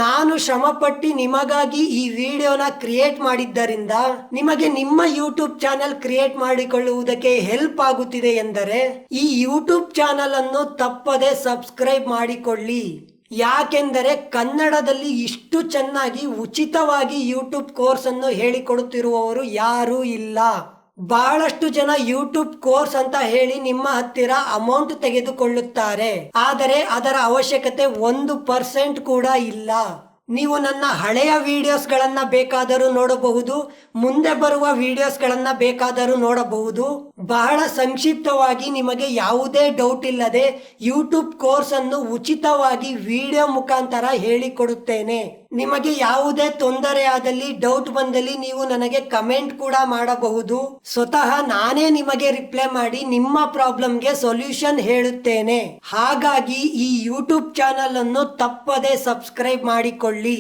A: ನಾನು ಶ್ರಮಪಟ್ಟು ನಿಮಗಾಗಿ ಈ ವಿಡಿಯೋನ ಕ್ರಿಯೇಟ್ ಮಾಡಿದ್ದರಿಂದ ನಿಮಗೆ ನಿಮ್ಮ ಯೂಟ್ಯೂಬ್ ಚಾನಲ್ ಕ್ರಿಯೇಟ್ ಮಾಡಿಕೊಳ್ಳುವುದಕ್ಕೆ ಹೆಲ್ಪ್ ಆಗುತ್ತಿದೆ ಎಂದರೆ ಈ ಯೂಟ್ಯೂಬ್ ಚಾನಲ್ ಅನ್ನು ತಪ್ಪದೆ ಸಬ್ಸ್ಕ್ರೈಬ್ ಮಾಡಿಕೊಳ್ಳಿ. ಯಾಕೆಂದರೆ ಕನ್ನಡದಲ್ಲಿ ಇಷ್ಟು ಚೆನ್ನಾಗಿ ಉಚಿತವಾಗಿ ಯೂಟ್ಯೂಬ್ ಕೋರ್ಸ್ ಅನ್ನು ಹೇಳಿಕೊಡುತ್ತಿರುವವರು ಯಾರೂ ಇಲ್ಲ. ಬಹಳಷ್ಟು ಜನ ಯೂಟ್ಯೂಬ್ ಕೋರ್ಸ್ ಅಂತ ಹೇಳಿ ನಿಮ್ಮ ಹತ್ತಿರ ಅಮೌಂಟ್ ತೆಗೆದುಕೊಳ್ಳುತ್ತಾರೆ, ಆದರೆ ಅದರ ಅವಶ್ಯಕತೆ 1% ಕೂಡ ಇಲ್ಲ. ನೀವು ನನ್ನ ಹಳೆಯ ವಿಡಿಯೋಸ್ಗಳನ್ನು ಬೇಕಾದರೂ ನೋಡಬಹುದು, ಮುಂದೆ ಬರುವ ವಿಡಿಯೋಸ್ಗಳನ್ನು ಬೇಕಾದರೂ ನೋಡಬಹುದು. ಬಹಳ ಸಂಕ್ಷಿಪ್ತವಾಗಿ ನಿಮಗೆ ಯಾವುದೇ ಡೌಟ್ ಇಲ್ಲದೆ ಯೂಟ್ಯೂಬ್ ಕೋರ್ಸ್ ಅನ್ನು ಉಚಿತವಾಗಿ ವಿಡಿಯೋ ಮುಖಾಂತರ ಹೇಳಿಕೊಡುತ್ತೇನೆ. ನಿಮಗೆ ಯಾವುದೇ ತೊಂದರೆ ಆದಲ್ಲಿ ಡೌಟ್ ಬಂದಲ್ಲಿ ನೀವು ನನಗೆ ಕಮೆಂಟ್ ಕೂಡ ಮಾಡಬಹುದು. ಸ್ವತಃ ನಾನೇ ನಿಮಗೆ ರಿಪ್ಲೈ ಮಾಡಿ ನಿಮ್ಮ ಪ್ರಾಬ್ಲಮ್ಗೆ ಸೊಲ್ಯೂಷನ್ ಹೇಳುತ್ತೇನೆ. ಹಾಗಾಗಿ ಈ ಯೂಟ್ಯೂಬ್ ಚಾನಲ್ ಅನ್ನು ತಪ್ಪದೆ ಸಬ್ಸ್ಕ್ರೈಬ್ ಮಾಡಿಕೊಳ್ಳಿ.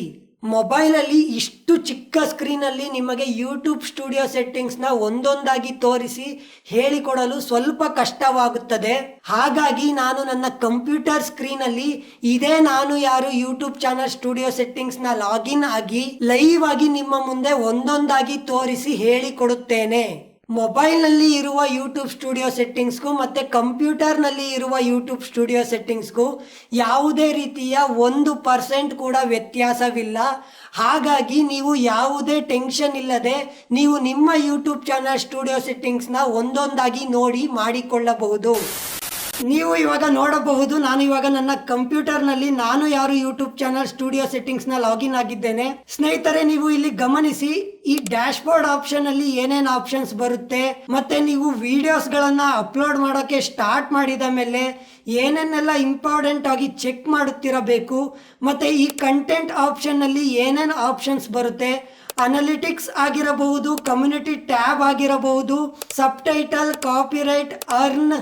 A: ಮೊಬೈಲ್ ಅಲ್ಲಿ ಇಷ್ಟು ಚಿಕ್ಕ ಸ್ಕ್ರೀನ್ ಅಲ್ಲಿ ನಿಮಗೆ ಯೂಟ್ಯೂಬ್ ಸ್ಟುಡಿಯೋ ಸೆಟ್ಟಿಂಗ್ಸ್ ನ ಒಂದೊಂದಾಗಿ ತೋರಿಸಿ ಹೇಳಿಕೊಡಲು ಸ್ವಲ್ಪ ಕಷ್ಟವಾಗುತ್ತದೆ. ಹಾಗಾಗಿ ನಾನು ನನ್ನ ಕಂಪ್ಯೂಟರ್ ಸ್ಕ್ರೀನ್ ಅಲ್ಲಿ ನಾನು ಯಾರು ಯೂಟ್ಯೂಬ್ ಚಾನಲ್ ಸ್ಟುಡಿಯೋ ಸೆಟ್ಟಿಂಗ್ಸ್ ನ ಲಾಗಿನ್ ಆಗಿ ಲೈವ್ ಆಗಿ ನಿಮ್ಮ ಮುಂದೆ ಒಂದೊಂದಾಗಿ ತೋರಿಸಿ ಹೇಳಿಕೊಡುತ್ತೇನೆ. ಮೊಬೈಲ್ ನಲ್ಲಿ ಇರುವ ಯೂಟ್ಯೂಬ್ ಸ್ಟುಡಿಯೋ ಸೆಟ್ಟಿಂಗ್ಸ್ಗೂ ಮತ್ತೆ ಕಂಪ್ಯೂಟರ್ ನಲ್ಲಿ ಇರುವ ಯೂಟ್ಯೂಬ್ ಸ್ಟುಡಿಯೋ ಸೆಟ್ಟಿಂಗ್ಸ್ಗೂ ಯಾವುದೇ ರೀತಿಯ 1% ಕೂಡ ವ್ಯತ್ಯಾಸವಿಲ್ಲ. ಹಾಗಾಗಿ ನೀವು ಯಾವುದೇ ಟೆನ್ಷನ್ ಇಲ್ಲದೆ ನೀವು ನಿಮ್ಮ ಯೂಟ್ಯೂಬ್ ಚಾನಲ್ ಸ್ಟುಡಿಯೋ ಸೆಟ್ಟಿಂಗ್ಸ್ನ ಒಂದೊಂದಾಗಿ ನೋಡಿ ಮಾಡಿಕೊಳ್ಳಬಹುದು. ನೀವು ಇವಾಗ ನೋಡಬಹುದು, ನಾನು ಇವಾಗ ನನ್ನ ಕಂಪ್ಯೂಟರ್ನಲ್ಲಿ ನಾನು ಯಾರು ಯೂಟ್ಯೂಬ್ ಚಾನಲ್ ಸ್ಟುಡಿಯೋ ಸೆಟ್ಟಿಂಗ್ಸ್ನ ಲಾಗಿನ್ ಆಗಿದ್ದೇನೆ. ಸ್ನೇಹಿತರೆ, ನೀವು ಇಲ್ಲಿ ಗಮನಿಸಿ, ಈ ಡ್ಯಾಶ್ ಬೋರ್ಡ್ ಆಪ್ಷನ್ ಅಲ್ಲಿ ಏನೇನು ಆಪ್ಷನ್ಸ್ ಬರುತ್ತೆ ಮತ್ತೆ ನೀವು ವಿಡಿಯೋಸ್ಗಳನ್ನ ಅಪ್ಲೋಡ್ ಮಾಡೋಕೆ ಸ್ಟಾರ್ಟ್ ಮಾಡಿದ ಮೇಲೆ ಏನೇನೆಲ್ಲ ಇಂಪಾರ್ಟೆಂಟ್ ಆಗಿ ಚೆಕ್ ಮಾಡುತ್ತಿರಬೇಕು, ಮತ್ತೆ ಈ ಕಂಟೆಂಟ್ ಆಪ್ಷನ್ ಅಲ್ಲಿ ಏನೇನು ಆಪ್ಷನ್ಸ್ ಬರುತ್ತೆ, ಅನಾಲಿಟಿಕ್ಸ್ ಆಗಿರಬಹುದು, ಕಮ್ಯುನಿಟಿ ಟ್ಯಾಬ್ ಆಗಿರಬಹುದು, subtitle, copyright, earn,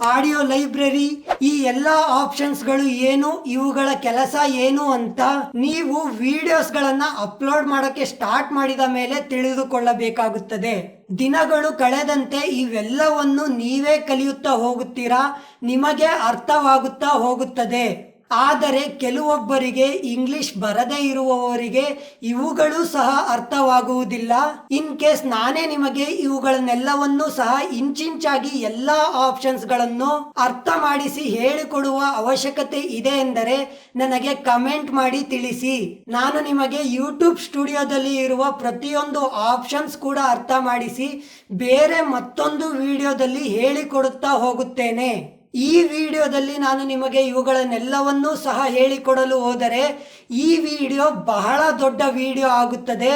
A: audio library, ಈ ಎಲ್ಲ ಆಪ್ಷನ್ಸ್ಗಳು ಏನು, ಇವುಗಳ ಕೆಲಸ ಏನು ಅಂತ ನೀವು ವಿಡಿಯೋಸ್ಗಳನ್ನ ಅಪ್ಲೋಡ್ ಮಾಡೋಕೆ ಸ್ಟಾರ್ಟ್ ಮಾಡಿದ ಮೇಲೆ ತಿಳಿದುಕೊಳ್ಳಬೇಕಾಗುತ್ತದೆ. ದಿನಗಳು ಕಳೆದಂತೆ ಇವೆಲ್ಲವನ್ನು ನೀವೇ ಕಲಿಯುತ್ತಾ ಹೋಗುತ್ತೀರಾ, ನಿಮಗೆ ಅರ್ಥವಾಗುತ್ತಾ ಹೋಗುತ್ತದೆ. ಆದರೆ ಕೆಲವೊಬ್ಬರಿಗೆ ಇಂಗ್ಲಿಷ್ ಬರದೇ ಇರುವವರಿಗೆ ಇವುಗಳು ಸಹ ಅರ್ಥವಾಗುವುದಿಲ್ಲ. ಇನ್ ಕೇಸ್ ನಾನೇ ನಿಮಗೆ ಇವುಗಳನ್ನೆಲ್ಲವನ್ನು ಸಹ ಇಂಚಿಂಚಾಗಿ ಎಲ್ಲಾ ಆಪ್ಷನ್ಸ್ಗಳನ್ನು ಅರ್ಥ ಮಾಡಿಸಿ ಹೇಳಿಕೊಡುವ ಅವಶ್ಯಕತೆ ಇದೆ ಎಂದರೆ ನನಗೆ ಕಮೆಂಟ್ ಮಾಡಿ ತಿಳಿಸಿ. ನಾನು ನಿಮಗೆ ಯೂಟ್ಯೂಬ್ ಸ್ಟುಡಿಯೋದಲ್ಲಿ ಇರುವ ಪ್ರತಿಯೊಂದು ಆಪ್ಷನ್ಸ್ ಕೂಡ ಅರ್ಥ ಮಾಡಿಸಿ ಬೇರೆ ಮತ್ತೊಂದು ವಿಡಿಯೋದಲ್ಲಿ ಹೇಳಿಕೊಡುತ್ತಾ ಹೋಗುತ್ತೇನೆ. ಈ ವಿಡಿಯೋದಲ್ಲಿ ನಾನು ನಿಮಗೆ ಇವುಗಳನ್ನೆಲ್ಲವನ್ನೂ ಸಹ ಹೇಳಿಕೊಡಲು ಹೋದರೆ ಈ ವಿಡಿಯೋ ಬಹಳ ದೊಡ್ಡ ವಿಡಿಯೋ ಆಗುತ್ತದೆ.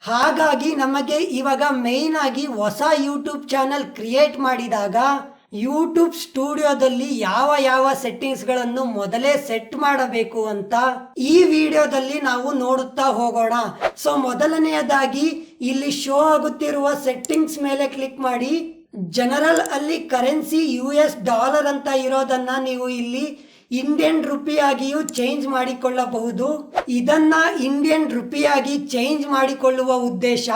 A: ಹಾಗಾಗಿ ನಮಗೆ ಇವಾಗ ಮೇನ್ ಆಗಿ ಹೊಸ ಯೂಟ್ಯೂಬ್ ಚಾನಲ್ ಕ್ರಿಯೇಟ್ ಮಾಡಿದಾಗ ಯೂಟ್ಯೂಬ್ ಸ್ಟುಡಿಯೋದಲ್ಲಿ ಯಾವ ಯಾವ ಸೆಟ್ಟಿಂಗ್ಸ್ಗಳನ್ನು ಮೊದಲೇ ಸೆಟ್ ಮಾಡಬೇಕು ಅಂತ ಈ ವಿಡಿಯೋದಲ್ಲಿ ನಾವು ನೋಡುತ್ತಾ ಹೋಗೋಣ. ಸೊ ಮೊದಲನೆಯದಾಗಿ ಇಲ್ಲಿ ಶೋ ಆಗುತ್ತಿರುವ ಸೆಟ್ಟಿಂಗ್ಸ್ ಮೇಲೆ ಕ್ಲಿಕ್ ಮಾಡಿ. ಜನರಲ್ ಅಲ್ಲಿ ಕರೆನ್ಸಿ $, ಅಂತ ಇರೋದನ್ನ ನೀವು ಇಲ್ಲಿ ಇಂಡಿಯನ್ ರುಪಿ ಆಗಿಯೂ ಚೇಂಜ್ ಮಾಡಿಕೊಳ್ಳಬಹುದು. ಇದನ್ನ ಇಂಡಿಯನ್ ರುಪಿ ಆಗಿ ಚೇಂಜ್ ಮಾಡಿಕೊಳ್ಳುವ ಉದ್ದೇಶ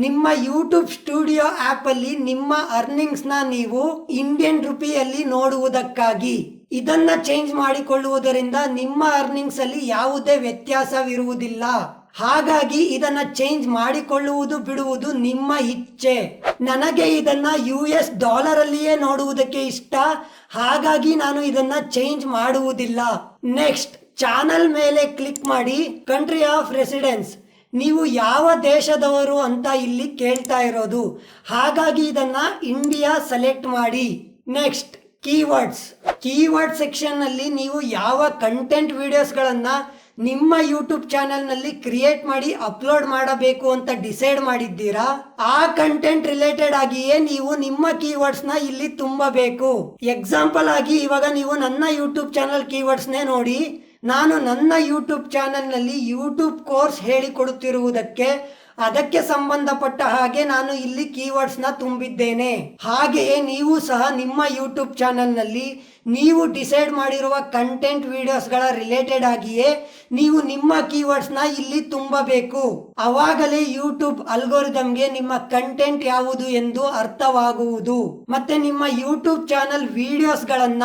A: ನಿಮ್ಮ ಯೂಟ್ಯೂಬ್ ಸ್ಟುಡಿಯೋ ಆಪ್ ಅಲ್ಲಿ ನಿಮ್ಮ ಅರ್ನಿಂಗ್ಸ್ ನ ನೀವು ಇಂಡಿಯನ್ ರುಪಿಯಲ್ಲಿ ನೋಡುವುದಕ್ಕಾಗಿ. ಇದನ್ನ ಚೇಂಜ್ ಮಾಡಿಕೊಳ್ಳುವುದರಿಂದ ನಿಮ್ಮ ಅರ್ನಿಂಗ್ಸ್ ಅಲ್ಲಿ ಯಾವುದೇ ವ್ಯತ್ಯಾಸವಿರುವುದಿಲ್ಲ. ಹಾಗಾಗಿ ಇದನ್ನ ಚೇಂಜ್ ಮಾಡಿಕೊಳ್ಳುವುದು ಬಿಡುವುದು ನಿಮ್ಮ ಇಚ್ಛೆ. ನನಗೆ ಇದನ್ನ $, ಅಲ್ಲಿಯೇ ನೋಡುವುದಕ್ಕೆ ಇಷ್ಟ, ಹಾಗಾಗಿ ನಾನು ಇದನ್ನ ಚೇಂಜ್ ಮಾಡುವುದಿಲ್ಲ. ನೆಕ್ಸ್ಟ್, ಚಾನಲ್ ಮೇಲೆ ಕ್ಲಿಕ್ ಮಾಡಿ. ಕಂಟ್ರಿ ಆಫ್ ರೆಸಿಡೆನ್ಸ್, ನೀವು ಯಾವ ದೇಶದವರು ಅಂತ ಇಲ್ಲಿ ಕೇಳ್ತಾ ಇರೋದು, ಹಾಗಾಗಿ ಇದನ್ನ ಇಂಡಿಯಾ ಸೆಲೆಕ್ಟ್ ಮಾಡಿ. ನೆಕ್ಸ್ಟ್, ಕೀವರ್ಡ್ ಸೆಕ್ಷನ್ ನಲ್ಲಿ ನೀವು ಯಾವ ಕಂಟೆಂಟ್ ವಿಡಿಯೋಸ್ಗಳನ್ನ ನಿಮ್ಮ ಯೂಟ್ಯೂಬ್ ಚಾನೆಲ್ ನಲ್ಲಿ ಕ್ರಿಯೇಟ್ ಮಾಡಿ ಅಪ್ಲೋಡ್ ಮಾಡಬೇಕು ಅಂತ ಡಿಸೈಡ್ ಮಾಡಿದ್ದೀರಾ, ಆ ಕಂಟೆಂಟ್ ರಿಲೇಟೆಡ್ ಆಗಿಯೇ ನೀವು ನಿಮ್ಮ ಕೀವರ್ಡ್ಸ್ ನ ಇಲ್ಲಿ ತುಂಬಬೇಕು. ಎಕ್ಸಾಂಪಲ್ ಆಗಿ ಇವಾಗ ನೀವು ನನ್ನ ಯೂಟ್ಯೂಬ್ ಚಾನಲ್ ಕೀವರ್ಡ್ಸ್ ನೇ ನೋಡಿ. ನಾನು ನನ್ನ ಯೂಟ್ಯೂಬ್ ಚಾನೆಲ್ ನಲ್ಲಿ ಯೂಟ್ಯೂಬ್ ಕೋರ್ಸ್ ಹೇಳಿಕೊಡುತ್ತಿರುವುದಕ್ಕೆ ಅದಕ್ಕೆ ಸಂಬಂಧಪಟ್ಟ ಹಾಗೆ ನಾನು ಇಲ್ಲಿ ಕೀವರ್ಡ್ಸ್ ನ ತುಂಬಿದ್ದೇನೆ. ಹಾಗೆಯೇ ನೀವು ಸಹ ನಿಮ್ಮ ಯೂಟ್ಯೂಬ್ ಚಾನೆಲ್ ನಲ್ಲಿ ನೀವು ಡಿಸೈಡ್ ಮಾಡಿರುವ ಕಂಟೆಂಟ್ ವಿಡಿಯೋಸ್ಗಳ ರಿಲೇಟೆಡ್ ಆಗಿಯೇ ನೀವು ನಿಮ್ಮ ಕೀವರ್ಡ್ಸ್ ನ ಇಲ್ಲಿ ತುಂಬಬೇಕು. ಅವಾಗಲೇ ಯೂಟ್ಯೂಬ್ ಅಲ್ಗೋರಿದಮ್ಗೆ ನಿಮ್ಮ ಕಂಟೆಂಟ್ ಯಾವುದು ಎಂದು ಅರ್ಥವಾಗುವುದು. ಮತ್ತೆ ನಿಮ್ಮ ಯೂಟ್ಯೂಬ್ ಚಾನೆಲ್ ವಿಡಿಯೋಸ್ಗಳನ್ನ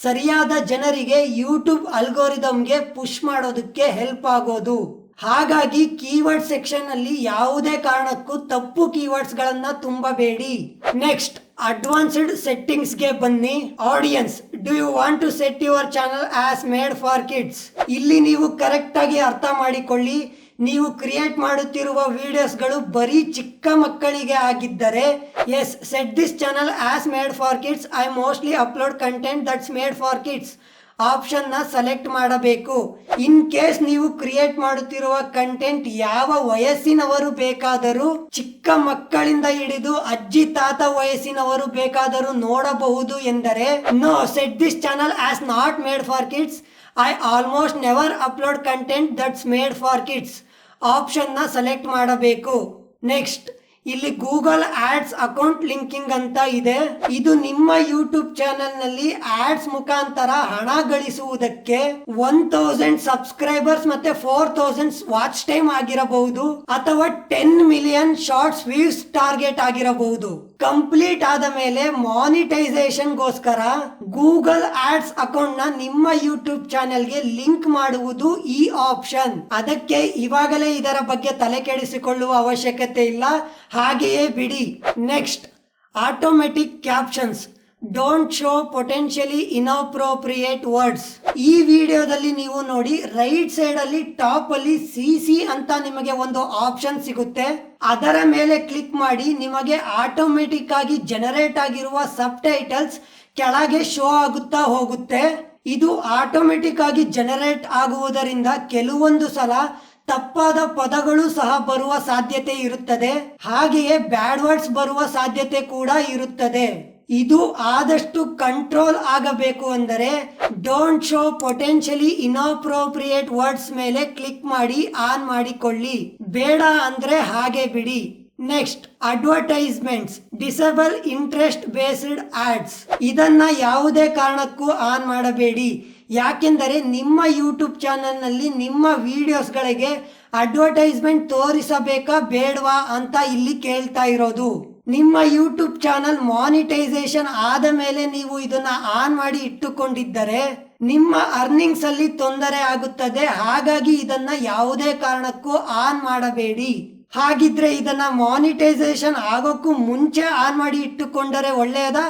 A: ಸರಿಯಾದ ಜನರಿಗೆ ಯೂಟ್ಯೂಬ್ ಅಲ್ಗೋರಿದಮ್ಗೆ ಪುಷ್ ಮಾಡೋದಕ್ಕೆ ಹೆಲ್ಪ್ ಆಗೋದು. ಹಾಗಾಗಿ ಕೀವರ್ಡ್ ಸೆಕ್ಷನ್ ಅಲ್ಲಿ ಯಾವುದೇ ಕಾರಣಕ್ಕೂ ತಪ್ಪು ಕೀವರ್ಡ್ಸ್ ಗಳನ್ನ ತುಂಬಬೇಡಿ. ನೆಕ್ಸ್ಟ್, ಅಡ್ವಾನ್ಸ್ಡ್ ಸೆಟ್ಟಿಂಗ್ಸ್ ಗೆ ಬನ್ನಿ. Audience, do you want to set your channel as made for kids? ಇಲ್ಲಿ ನೀವು ಕರೆಕ್ಟ್ ಆಗಿ ಅರ್ಥ ಮಾಡಿಕೊಳ್ಳಿ. ನೀವು ಕ್ರಿಯೇಟ್ ಮಾಡುತ್ತಿರುವ ವಿಡಿಯೋಸ್ಗಳು ಬರೀ ಚಿಕ್ಕ ಮಕ್ಕಳಿಗೆ ಆಗಿದ್ದರೆ yes, set this channel as made for kids. I mostly upload content that's made for kids option ನ ಸೆಲೆಕ್ಟ್ ಮಾಡಬೇಕು. ಇನ್ ಕೇಸ್ ನೀವು ಕ್ರಿಯೇಟ್ ಮಾಡುತ್ತಿರುವ ಕಂಟೆಂಟ್ ಯಾವ ವಯಸ್ಸಿನವರು ಬೇಕಾದರೂ, ಚಿಕ್ಕ ಮಕ್ಕಳಿಂದ ಹಿಡಿದು ಅಜ್ಜಿ ತಾತ ವಯಸ್ಸಿನವರು ಬೇಕಾದರೂ ನೋಡಬಹುದು ಎಂದರೆ no, set this channel as not made for kids. I almost never upload content that's made for kids ಆಪ್ಷನ್ನ ಸೆಲೆಕ್ಟ್ ಮಾಡಬೇಕು. ನೆಕ್ಸ್ಟ್ ಇಲ್ಲಿ ಗೂಗಲ್ ಆಡ್ಸ್ ಅಕೌಂಟ್ ಲಿಂಕಿಂಗ್ ಅಂತ ಇದೆ. ಇದು ನಿಮ್ಮ ಯೂಟ್ಯೂಬ್ ಚಾನೆಲ್ ನಲ್ಲಿ ಆಡ್ಸ್ ಮುಖಾಂತರ ಹಣ ಗಳಿಸುವುದಕ್ಕೆ 1000 ಸಬ್ಸ್ಕ್ರೈಬರ್ಸ್ ಮತ್ತೆ 4000 ವಾಚ್ ಟೈಮ್ ಆಗಿರಬಹುದು ಅಥವಾ 10 ಮಿಲಿಯನ್ ಶಾರ್ಟ್ಸ್ ವ್ಯೂಸ್ ಟಾರ್ಗೆಟ್ ಆಗಿರಬಹುದು. ಕಂಪ್ಲೀಟ್ ಆದ ಮೇಲೆ ಮಾನಿಟೈಸೇಷನ್ ಗೋಸ್ಕರ ಗೂಗಲ್ ಆಡ್ಸ್ ಅಕೌಂಟ್ ನ ನಿಮ್ಮ ಯೂಟ್ಯೂಬ್ ಚಾನೆಲ್ಗೆ ಲಿಂಕ್ ಮಾಡುವುದು ಈ ಆಪ್ಷನ್. ಅದಕ್ಕೆ ಇವಾಗಲೇ ಇದರ ಬಗ್ಗೆ ತಲೆ ಕೆಡಿಸಿಕೊಳ್ಳುವ ಅವಶ್ಯಕತೆ ಇಲ್ಲ, ಹಾಗೆಯೇ ಬಿಡಿ. Next automatic captions don't show potentially inappropriate words. ಈ ವಿಡಿಯೋದಲ್ಲಿ ನೀವು ನೋಡಿ ರೈಟ್ ಸೈಡ್ ಅಲ್ಲಿ ಟಾಪ್ ಅಲ್ಲಿ CC ಅಂತ ನಿಮಗೆ ಒಂದು ಆಪ್ಷನ್ ಸಿಗುತ್ತೆ. ಅದರ ಮೇಲೆ ಕ್ಲಿಕ್ ಮಾಡಿ ನಿಮಗೆ ಆಟೋಮೆಟಿಕ್ ಆಗಿ ಜನರೇಟ್ ಆಗಿರುವ ಸಬ್ ಟೈಟಲ್ಸ್ ಕೆಳಗೆ ಶೋ ಆಗುತ್ತಾ ಹೋಗುತ್ತೆ. ಇದು ಆಟೋಮೆಟಿಕ್ ಆಗಿ ಜನರೇಟ್ ಆಗುವುದರಿಂದ ಕೆಲವೊಂದು ಸಲ ತಪ್ಪಾದ ಪದಗಳು ಸಹ ಬರುವ ಸಾಧ್ಯತೆ ಇರುತ್ತದೆ, ಹಾಗೆಯೇ ಬ್ಯಾಡ್ ವರ್ಡ್ಸ್ ಬರುವ ಸಾಧ್ಯತೆ ಕೂಡ ಇರುತ್ತದೆ. ಇದು ಆದಷ್ಟು ಕಂಟ್ರೋಲ್ ಆಗಬೇಕು ಅಂದರೆ don't show potentially inappropriate words ಮೇಲೆ ಕ್ಲಿಕ್ ಮಾಡಿ ಆನ್ ಮಾಡಿಕೊಳ್ಳಿ. ಬೇಡ ಅಂದ್ರೆ ಹಾಗೆ ಬಿಡಿ. Next advertisements disable interest based ads. ಇದನ್ನ ಯಾವುದೇ ಕಾರಣಕ್ಕೂ ಆನ್ ಮಾಡಬೇಡಿ. ಯಾಕೆಂದರೆ ನಿಮ್ಮ ಯೂಟ್ಯೂಬ್ ಚಾನೆಲ್ ನಲ್ಲಿ ನಿಮ್ಮ ವಿಡಿಯೋಸ್ಗಳಿಗೆ ಅಡ್ವರ್ಟೈಸ್ಮೆಂಟ್ ತೋರಿಸಬೇಕಾ ಬೇಡವಾ ಅಂತ ಇಲ್ಲಿ ಕೇಳ್ತಾ ಇರೋದು. ನಿಮ್ಮ ಯೂಟ್ಯೂಬ್ ಚಾನಲ್ ಮಾನಿಟೈಸೇಷನ್ ಆದ ಮೇಲೆ ನೀವು ಇದನ್ನ ಆನ್ ಮಾಡಿ ಇಟ್ಟುಕೊಂಡಿದ್ದರೆ ನಿಮ್ಮ ಅರ್ನಿಂಗ್ಸ್ ಅಲ್ಲಿ ತೊಂದರೆ ಆಗುತ್ತದೆ. ಹಾಗಾಗಿ ಇದನ್ನ ಯಾವುದೇ ಕಾರಣಕ್ಕೂ ಆನ್ ಮಾಡಬೇಡಿ. ಹಾಗಿದ್ರೆ ಇದನ್ನ ಮಾನಿಟೈಸೇಷನ್ ಆಗೋಕ್ಕೂ ಮುಂಚೆ ಆನ್ ಮಾಡಿ ಇಟ್ಟುಕೊಂಡರೆ ಒಳ್ಳೆಯದ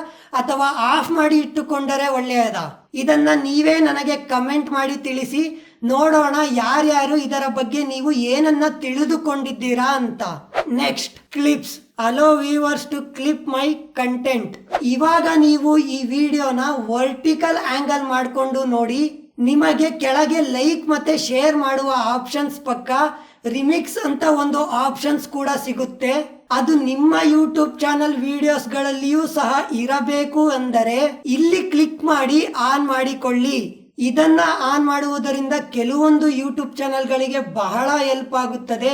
A: ಅಥವಾ ಆಫ್ ಮಾಡಿ ಇಟ್ಟುಕೊಂಡರೆ ಒಳ್ಳೆಯದ? ಇದನ್ನ ನೀವೇ ನನಗೆ ಕಮೆಂಟ್ ಮಾಡಿ ತಿಳಿಸಿ. ನೋಡೋಣ ಯಾರ್ಯಾರು ಇದರ ಬಗ್ಗೆ ನೀವು ಏನನ್ನ ತಿಳಿದುಕೊಂಡಿದ್ದೀರಾ ಅಂತ. Next clips allow viewers to clip my content. ಇವಾಗ ನೀವು ಈ ವಿಡಿಯೋನ ವರ್ಟಿಕಲ್ ಆಂಗಲ್ ಮಾಡಿಕೊಂಡು ನೋಡಿ. ನಿಮಗೆ ಕೆಳಗೆ ಲೈಕ್ ಮತ್ತೆ ಶೇರ್ ಮಾಡುವ ಆಪ್ಷನ್ಸ್ ಪಕ್ಕ ರಿಮಿಕ್ಸ್ ಅಂತ ಒಂದು ಆಪ್ಷನ್ಸ್ ಕೂಡ ಸಿಗುತ್ತೆ. ಅದು ನಿಮ್ಮ ಯೂಟ್ಯೂಬ್ ಚಾನಲ್ ವಿಡಿಯೋಸ್ ಗಳಲ್ಲಿಯೂ ಸಹ ಇರಬೇಕು ಅಂದರೆ ಇಲ್ಲಿ ಕ್ಲಿಕ್ ಮಾಡಿ ಆನ್ ಮಾಡಿಕೊಳ್ಳಿ. ಇದನ್ನ ಆನ್ ಮಾಡುವುದರಿಂದ ಕೆಲವೊಂದು ಯೂಟ್ಯೂಬ್ ಚಾನೆಲ್ಗಳಿಗೆ ಬಹಳ ಹೆಲ್ಪ್ ಆಗುತ್ತದೆ,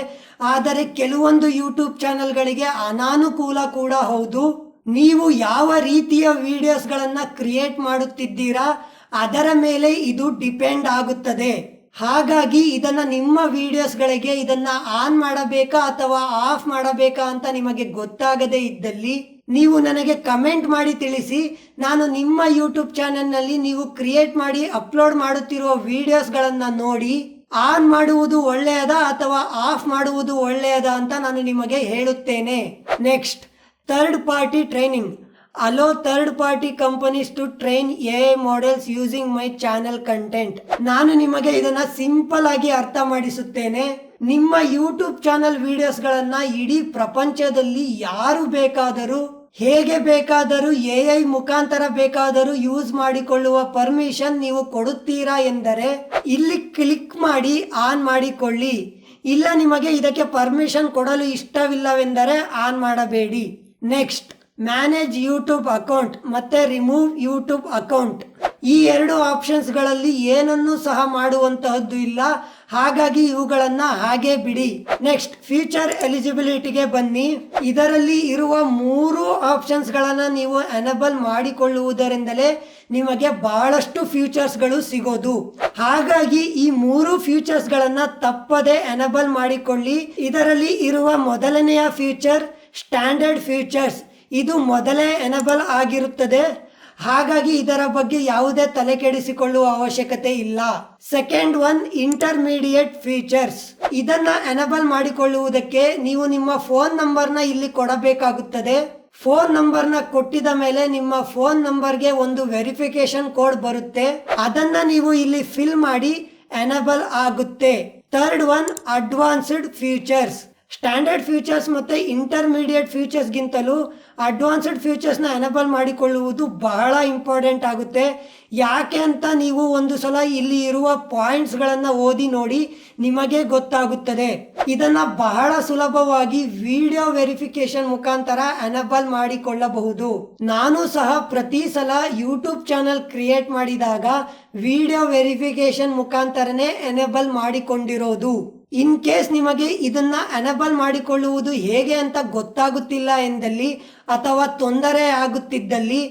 A: ಆದರೆ ಕೆಲವೊಂದು ಯೂಟ್ಯೂಬ್ ಚಾನೆಲ್ಗಳಿಗೆ ಅನಾನುಕೂಲ ಕೂಡ ಹೌದು. ನೀವು ಯಾವ ರೀತಿಯ ವಿಡಿಯೋಸ್ಗಳನ್ನ ಕ್ರಿಯೇಟ್ ಮಾಡುತ್ತಿದ್ದೀರಾ ಅದರ ಮೇಲೆ ಇದು ಡಿಪೆಂಡ್ ಆಗುತ್ತದೆ. ಹಾಗಾಗಿ ಇದನ್ನ ನಿಮ್ಮ ವಿಡಿಯೋಸ್ಗಳಿಗೆ ಇದನ್ನ ಆನ್ ಮಾಡಬೇಕಾ ಅಥವಾ ಆಫ್ ಮಾಡಬೇಕಾ ಅಂತ ನಿಮಗೆ ಗೊತ್ತಾಗದೇ ಇದ್ದಲ್ಲಿ ನೀವು ನನಗೆ ಕಮೆಂಟ್ ಮಾಡಿ ತಿಳಿಸಿ. ನಾನು ನಿಮ್ಮ ಯೂಟ್ಯೂಬ್ ಚಾನೆಲ್ನಲ್ಲಿ ನೀವು ಕ್ರಿಯೇಟ್ ಮಾಡಿ ಅಪ್ಲೋಡ್ ಮಾಡುತ್ತಿರುವ ವಿಡಿಯೋಸ್ಗಳನ್ನ ನೋಡಿ ಆನ್ ಮಾಡುವುದು ಒಳ್ಳೆಯದಾ ಅಥವಾ ಆಫ್ ಮಾಡುವುದು ಒಳ್ಳೆಯದಾ ಅಂತ ನಾನು ನಿಮಗೆ ಹೇಳುತ್ತೇನೆ. Next third party training allow third party companies to train AI models using my channel content. ನಾನು ನಿಮಗೆ ಇದನ್ನ ಸಿಂಪಲ್ ಆಗಿ ಅರ್ಥ ಮಾಡಿಸುತ್ತೇನೆ. ನಿಮ್ಮ ಯೂಟ್ಯೂಬ್ ಚಾನೆಲ್ ವಿಡಿಯೋಸ್ಗಳನ್ನ ಇಡೀ ಪ್ರಪಂಚದಲ್ಲಿ ಯಾರು ಬೇಕಾದರೂ ಹೇಗೆ ಬೇಕಾದರೂ AI ಮುಖಾಂತರ ಬೇಕಾದರೂ ಯೂಸ್ ಮಾಡಿಕೊಳ್ಳುವ ಪರ್ಮಿಷನ್ ನೀವು ಕೊಡುತ್ತೀರಾ ಎಂದರೆ ಇಲ್ಲಿ ಕ್ಲಿಕ್ ಮಾಡಿ ಆನ್ ಮಾಡಿಕೊಳ್ಳಿ. ಇಲ್ಲ ನಿಮಗೆ ಇದಕ್ಕೆ ಪರ್ಮಿಷನ್ ಕೊಡಲು ಇಷ್ಟವಿಲ್ಲವೆಂದರೆ ಆನ್ ಮಾಡಬೇಡಿ. ನೆಕ್ಸ್ಟ್ ಮ್ಯಾನೇಜ್ ಯೂಟ್ಯೂಬ್ ಅಕೌಂಟ್ ಮತ್ತೆ ರಿಮೂವ್ ಯೂಟ್ಯೂಬ್ ಅಕೌಂಟ್. ಈ ಎರಡು ಆಪ್ಷನ್ಸ್ಗಳಲ್ಲಿ ಏನನ್ನೂ ಸಹ ಮಾಡುವಂತಹದ್ದು ಇಲ್ಲ, ಹಾಗಾಗಿ ಇವುಗಳನ್ನ ಹಾಗೆ ಬಿಡಿ. ನೆಕ್ಸ್ಟ್ ಫ್ಯೂಚರ್ ಎಲಿಜಿಬಿಲಿಟಿಗೆ ಬನ್ನಿ. ಇದರಲ್ಲಿ ಇರುವ 3 ಆಪ್ಷನ್ಸ್ಗಳನ್ನ ನೀವು ಎನೇಬಲ್ ಮಾಡಿಕೊಳ್ಳುವುದರಿಂದಲೇ ನಿಮಗೆ ಬಹಳಷ್ಟು ಫ್ಯೂಚರ್ಸ್ಗಳು ಸಿಗೋದು. ಹಾಗಾಗಿ ಈ 3 ಫ್ಯೂಚರ್ಸ್ಗಳನ್ನ ತಪ್ಪದೆ ಎನೇಬಲ್ ಮಾಡಿಕೊಳ್ಳಿ. ಇದರಲ್ಲಿ ಇರುವ ಮೊದಲನೆಯ ಫ್ಯೂಚರ್ ಸ್ಟ್ಯಾಂಡರ್ಡ್ ಫ್ಯೂಚರ್ಸ್. ಇದು ಮೊದಲೇ ಎನೇಬಲ್ ಆಗಿರುತ್ತದೆ, ಹಾಗಾಗಿ ಇದರ ಬಗ್ಗೆ ಯಾವುದೇ ತಲೆ ಕೆಡಿಸಿಕೊಳ್ಳುವ ಅವಶ್ಯಕತೆ ಇಲ್ಲ. Second one intermediate features. ಇದನ್ನ ಎನೇಬಲ್ ಮಾಡಿಕೊಳ್ಳುವುದಕ್ಕೆ ನೀವು ನಿಮ್ಮ ಫೋನ್ ನಂಬರ್ನ ಇಲ್ಲಿ ಕೊಡಬೇಕಾಗುತ್ತದೆ. ಫೋನ್ ನಂಬರ್ನ ಕೊಟ್ಟಿದ ಮೇಲೆ ನಿಮ್ಮ ಫೋನ್ ನಂಬರ್ಗೆ ಒಂದು ವೆರಿಫಿಕೇಶನ್ ಕೋಡ್ ಬರುತ್ತೆ, ಅದನ್ನ ನೀವು ಇಲ್ಲಿ ಫಿಲ್ ಮಾಡಿ ಎನೇಬಲ್ ಆಗುತ್ತೆ. Third one advanced features. Standard features ಮತ್ತು ಇಂಟರ್ಮೀಡಿಯೇಟ್ ಫೀಚರ್ಸ್ಗಿಂತಲೂ ಅಡ್ವಾನ್ಸ್ಡ್ ಫೀಚರ್ಸ್ನ ಎನೇಬಲ್ ಮಾಡಿಕೊಳ್ಳುವುದು ಬಹಳ ಇಂಪಾರ್ಟೆಂಟ್ ಆಗುತ್ತೆ. ಯಾಕೆ ಅಂತ ನೀವು ಒಂದು ಸಲ ಇಲ್ಲಿ ಇರುವ ಪಾಯಿಂಟ್ಸ್ಗಳನ್ನು ಓದಿ ನೋಡಿ, ನಿಮಗೆ ಗೊತ್ತಾಗುತ್ತದೆ. ಇದನ್ನು ಬಹಳ ಸುಲಭವಾಗಿ ವಿಡಿಯೋ ವೆರಿಫಿಕೇಶನ್ ಮುಖಾಂತರ ಎನೇಬಲ್ ಮಾಡಿಕೊಳ್ಳಬಹುದು. ನಾನು ಸಹ ಪ್ರತಿ ಸಲ ಯೂಟ್ಯೂಬ್ ಚಾನಲ್ ಕ್ರಿಯೇಟ್ ಮಾಡಿದಾಗ ವಿಡಿಯೋ ವೆರಿಫಿಕೇಶನ್ ಮುಖಾಂತರನೇ ಎನೇಬಲ್ ಮಾಡಿಕೊಂಡಿರೋದು. ಇನ್ ಕೇಸ್ ನಿಮಗೆ ಇದನ್ನ ಅನೇಬಲ್ ಮಾಡಿಕೊಳ್ಳುವುದು ಹೇಗೆ ಅಂತ ಗೊತ್ತಾಗುತ್ತಿಲ್ಲ ಎಂದಲ್ಲಿ ಅಥವಾ ತೊಂದರೆ ಆಗುತ್ತಿದ್ದಲ್ಲಿ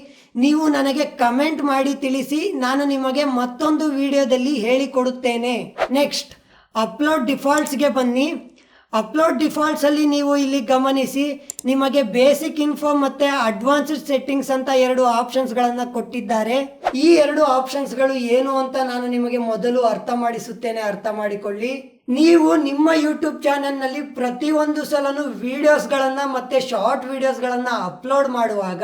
A: ನೀವು ನನಗೆ ಕಮೆಂಟ್ ಮಾಡಿ ತಿಳಿಸಿ, ನಾನು ನಿಮಗೆ ಮತ್ತೊಂದು ವಿಡಿಯೋದಲ್ಲಿ ಹೇಳಿಕೊಡುತ್ತೇನೆ. ನೆಕ್ಸ್ಟ್ ಅಪ್ಲೋಡ್ ಡಿಫಾಲ್ಟ್ಸ್ಗೆ ಬನ್ನಿ. ಅಪ್ಲೋಡ್ ಡಿಫಾಲ್ಟ್ಸ್ ಅಲ್ಲಿ ನೀವು ಇಲ್ಲಿ ಗಮನಿಸಿ, ನಿಮಗೆ ಬೇಸಿಕ್ ಇನ್ಫೋ ಮತ್ತೆ ಅಡ್ವಾನ್ಸ್ಡ್ ಸೆಟ್ಟಿಂಗ್ಸ್ ಅಂತ 2 ಆಪ್ಷನ್ಸ್ಗಳನ್ನು ಕೊಟ್ಟಿದ್ದಾರೆ. ಈ 2 ಆಪ್ಷನ್ಸ್ಗಳು ಏನು ಅಂತ ನಾನು ನಿಮಗೆ ಮೊದಲು ಅರ್ಥ ಮಾಡಿಸುತ್ತೇನೆ, ಅರ್ಥ ಮಾಡಿಕೊಳ್ಳಿ. ನೀವು ನಿಮ್ಮ ಯೂಟ್ಯೂಬ್ ಚಾನೆಲ್ನಲ್ಲಿ ಪ್ರತಿಯೊಂದು ಸಲನು ವಿಡಿಯೋಸ್ಗಳನ್ನು ಮತ್ತೆ ಶಾರ್ಟ್ ವಿಡಿಯೋಸ್ಗಳನ್ನು ಅಪ್ಲೋಡ್ ಮಾಡುವಾಗ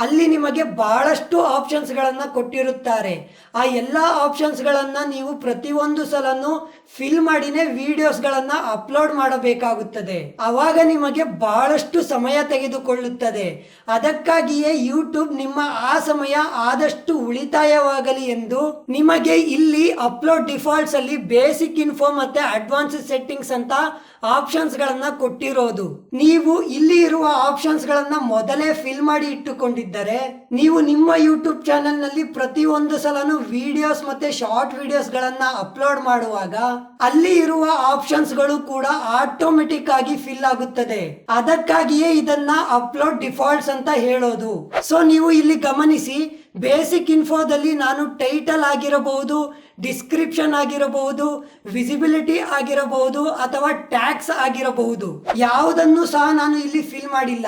A: ಅಲ್ಲಿ ನಿಮಗೆ ಬಹಳಷ್ಟು ಆಪ್ಷನ್ಸ್ಗಳನ್ನು ಕೊಟ್ಟಿರುತ್ತಾರೆ. ಆ ಎಲ್ಲ ಆಪ್ಷನ್ಸ್ಗಳನ್ನು ನೀವು ಪ್ರತಿಯೊಂದು ಸಲನು ಫಿಲ್ ಮಾಡಿನೇ ವಿಡಿಯೋಸ್ಗಳನ್ನು ಅಪ್ಲೋಡ್ ಮಾಡಬೇಕಾಗುತ್ತದೆ. ಆವಾಗ ನಿಮಗೆ ಬಹಳಷ್ಟು ಸಮಯ ತೆಗೆದುಕೊಳ್ಳುತ್ತದೆ. ಅದಕ್ಕಾಗಿಯೇ ಯೂಟ್ಯೂಬ್ ನಿಮ್ಮ ಆ ಸಮಯ ಆದಷ್ಟು ಉಳಿತಾಯವಾಗಲಿ ಎಂದು ನಿಮಗೆ ಇಲ್ಲಿ ಅಪ್ಲೋಡ್ ಡಿಫಾಲ್ಟ್ಸ್ ಅಲ್ಲಿ ಬೇಸಿಕ್ ಇನ್ಫೋ ಮತ್ತೆ ಅಡ್ವಾನ್ಸ್ ಸೆಟ್ಟಿಂಗ್ಸ್ ಅಂತ ಆಪ್ಷನ್ಸ್ ಗಳನ್ನ ಕೊಟ್ಟಿರೋದು. ನೀವು ಇಲ್ಲಿ ಇರುವ ಆಪ್ಷನ್ಸ್ ಗಳನ್ನ ಮೊದಲೇ ಫಿಲ್ ಮಾಡಿ ಇಟ್ಟುಕೊಂಡಿದ್ದರೆ ನೀವು ನಿಮ್ಮ ಯೂಟ್ಯೂಬ್ ಚಾನೆಲ್ ನಲ್ಲಿ ಪ್ರತಿಯೊಂದು ಸಲನು ವಿಡಿಯೋಸ್ ಮತ್ತೆ ಶಾರ್ಟ್ ವಿಡಿಯೋಸ್ ಗಳನ್ನ ಅಪ್ಲೋಡ್ ಮಾಡುವಾಗ ಅಲ್ಲಿ ಇರುವ ಆಪ್ಷನ್ಸ್ ಗಳು ಕೂಡ ಆಟೋಮೆಟಿಕ್ ಆಗಿ ಫಿಲ್ ಆಗುತ್ತದೆ. ಅದಕ್ಕಾಗಿಯೇ ಇದನ್ನ ಅಪ್ಲೋಡ್ ಡಿಫಾಲ್ಟ್ಸ್ ಅಂತ ಹೇಳೋದು. ಸೊ ನೀವು ಇಲ್ಲಿ ಗಮನಿಸಿ, ಬೇಸಿಕ್ ಇನ್ಫೋದಲ್ಲಿ ನಾನು ಟೈಟಲ್ ಆಗಿರಬಹುದು, ಡಿಸ್ಕ್ರಿಪ್ಷನ್ ಆಗಿರಬಹುದು, ವಿಸಿಬಿಲಿಟಿ ಆಗಿರಬಹುದು ಅಥವಾ ಟ್ಯಾಗ್ಸ್ ಆಗಿರಬಹುದು, ಯಾವುದನ್ನು ಸಹ ನಾನು ಇಲ್ಲಿ ಫಿಲ್ ಮಾಡಿಲ್ಲ.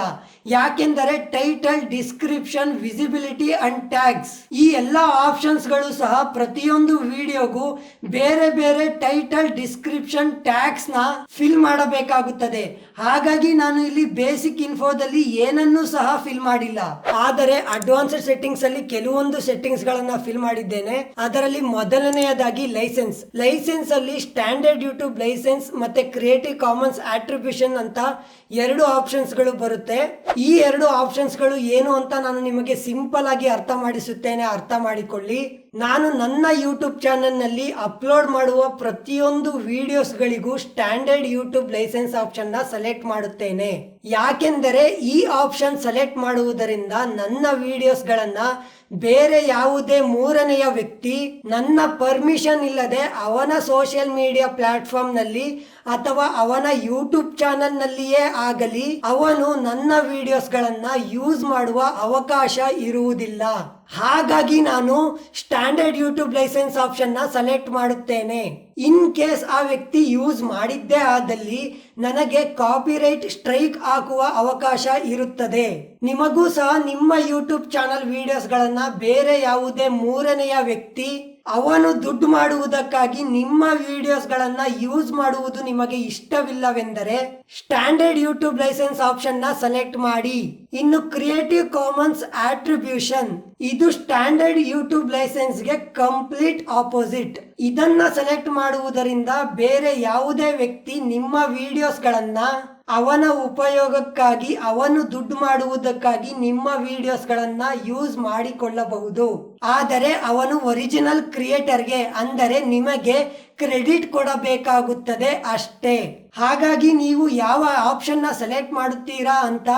A: ಯಾಕೆಂದರೆ title, description, visibility and tags ಈ ಎಲ್ಲ ಆಪ್ಷನ್ಸ್ ಗಳು ಸಹ ಪ್ರತಿಯೊಂದು ವಿಡಿಯೋಗೂ ಬೇರೆ ಬೇರೆ ಟೈಟಲ್, ಡಿಸ್ಕ್ರಿಪ್ಷನ್, ಟ್ಯಾಗ್ಸ್ ನ ಫಿಲ್ ಮಾಡಬೇಕಾಗುತ್ತದೆ. ಹಾಗಾಗಿ ನಾನು ಇಲ್ಲಿ ಬೇಸಿಕ್ ಇನ್ಫೋದಲ್ಲಿ ಏನನ್ನೂ ಸಹ ಫಿಲ್ ಮಾಡಿಲ್ಲ. ಆದರೆ ಅಡ್ವಾನ್ಸ್ಡ್ ಸೆಟ್ಟಿಂಗ್ಸ್ ಅಲ್ಲಿ ಕೆಲವೊಂದು ಸೆಟ್ಟಿಂಗ್ಸ್ ಗಳನ್ನ ಫಿಲ್ ಮಾಡಿದ್ದೇನೆ. ಅದರಲ್ಲಿ ಮೊದಲನೆಯದಾಗಿ ಲೈಸೆನ್ಸ್ ಅಲ್ಲಿ ಸ್ಟ್ಯಾಂಡರ್ಡ್ ಯೂಟ್ಯೂಬ್ ಲೈಸೆನ್ಸ್ ಮತ್ತೆ ಕ್ರಿಯೇಟಿವ್ ಕಾಮನ್ಸ್ ಆಟ್ರಿಬ್ಯೂಷನ್ ಅಂತ 2 ಆಪ್ಷನ್ಸ್ ಗಳು ಬರುತ್ತೆ. ಈ 2 ಆಪ್ಷನ್ಸ್ ಗಳು ಏನು ಅಂತ ನಾನು ನಿಮಗೆ ಸಿಂಪಲ್ ಆಗಿ ಅರ್ಥ ಮಾಡಿಸುತ್ತೇನೆ, ಅರ್ಥ ಮಾಡಿಕೊಳ್ಳಿ. ನಾನು ನನ್ನ ಯೂಟ್ಯೂಬ್ ಚಾನೆಲ್ ನಲ್ಲಿ ಅಪ್ಲೋಡ್ ಮಾಡುವ ಪ್ರತಿಯೊಂದು ವಿಡಿಯೋಸ್ ಗಳಿಗೂ ಸ್ಟ್ಯಾಂಡರ್ಡ್ ಯೂಟ್ಯೂಬ್ ಲೈಸೆನ್ಸ್ ಆಪ್ಷನ್ ನ ಸೆಲೆಕ್ಟ್ ಮಾಡುತ್ತೇನೆ. ಯಾಕೆಂದರೆ ಈ ಆಪ್ಷನ್ ಸೆಲೆಕ್ಟ್ ಮಾಡುವುದರಿಂದ ನನ್ನ ವಿಡಿಯೋಸ್ ಗಳನ್ನ ಬೇರೆ ಯಾವುದೇ ಮೂರನೆಯ ವ್ಯಕ್ತಿ ನನ್ನ ಪರ್ಮಿಷನ್ ಇಲ್ಲದೆ ಅವನ ಸೋಷಿಯಲ್ ಮೀಡಿಯಾ ಪ್ಲಾಟ್ಫಾರ್ಮ್ ನಲ್ಲಿ ಅಥವಾ ಅವನ ಯೂಟ್ಯೂಬ್ ಚಾನೆಲ್ ನಲ್ಲಿಯೇ ಆಗಲಿ ಅವನು ನನ್ನ ವಿಡಿಯೋಸ್ ಗಳನ್ನ ಯೂಸ್ ಮಾಡುವ ಅವಕಾಶ ಇರುವುದಿಲ್ಲ. ಹಾಗಾಗಿ ನಾನು ಸ್ಟ್ಯಾಂಡರ್ಡ್ ಯೂಟ್ಯೂಬ್ ಲೈಸೆನ್ಸ್ ಆಪ್ಷನ್ ನ ಸೆಲೆಕ್ಟ್ ಮಾಡುತ್ತೇನೆ. ಇನ್ ಕೇಸ್ ಆ ವ್ಯಕ್ತಿ ಯೂಸ್ ಮಾಡಿದ್ದೇ ಆದಲ್ಲಿ ನನಗೆ ಕಾಪಿರೈಟ್ ಸ್ಟ್ರೈಕ್ ಹಾಕುವ ಅವಕಾಶ ಇರುತ್ತದೆ. ನಿಮಗೂ ಸಹ ನಿಮ್ಮ ಯೂಟ್ಯೂಬ್ ಚಾನೆಲ್ ವಿಡಿಯೋಸ್ ಗಳನ್ನ ಬೇರೆ ಯಾವುದೇ ಮೂರನೆಯ ವ್ಯಕ್ತಿ ಅವನು ದುಡ್ಡು ಮಾಡುವುದಕ್ಕಾಗಿ ನಿಮ್ಮ ವಿಡಿಯೋಸ್ ಗಳನ್ನ ಯೂಸ್ ಮಾಡುವುದು ನಿಮಗೆ ಇಷ್ಟವಿಲ್ಲವೆಂದರೆ ಸ್ಟ್ಯಾಂಡರ್ಡ್ ಯೂಟ್ಯೂಬ್ ಲೈಸೆನ್ಸ್ ಆಪ್ಷನ್ ನ ಸೆಲೆಕ್ಟ್ ಮಾಡಿ. ಇನ್ನು ಕ್ರಿಯೇಟಿವ್ ಕಾಮನ್ಸ್ ಆಟ್ರಿಬ್ಯೂಷನ್ ಇದು ಸ್ಟ್ಯಾಂಡರ್ಡ್ ಯೂಟ್ಯೂಬ್ ಲೈಸೆನ್ಸ್ ಗೆ ಕಂಪ್ಲೀಟ್ ಆಪೋಸಿಟ್. ಇದನ್ನ ಸೆಲೆಕ್ಟ್ ಮಾಡುವುದರಿಂದ ಬೇರೆ ಯಾವುದೇ ವ್ಯಕ್ತಿ ನಿಮ್ಮ ವಿಡಿಯೋಸ್ ಗಳನ್ನ ಅವನ ಉಪಯೋಗಕ್ಕಾಗಿ ಅವನು ದುಡ್ಡು ಮಾಡುವುದಕ್ಕಾಗಿ ನಿಮ್ಮ ವಿಡಿಯೋಸ್ ಗಳನ್ನ ಯೂಸ್ ಮಾಡಿಕೊಳ್ಳಬಹುದು. ಆದರೆ ಅವನು ಒರಿಜಿನಲ್ ಕ್ರಿಯೇಟರ್ಗೆ ಅಂದರೆ ನಿಮಗೆ ಕ್ರೆಡಿಟ್ ಕೊಡಬೇಕಾಗುತ್ತದೆ ಅಷ್ಟೇ. ಹಾಗಾಗಿ ನೀವು ಯಾವ ಆಪ್ಷನ್ ನ ಸೆಲೆಕ್ಟ್ ಮಾಡುತ್ತೀರಾ ಅಂತ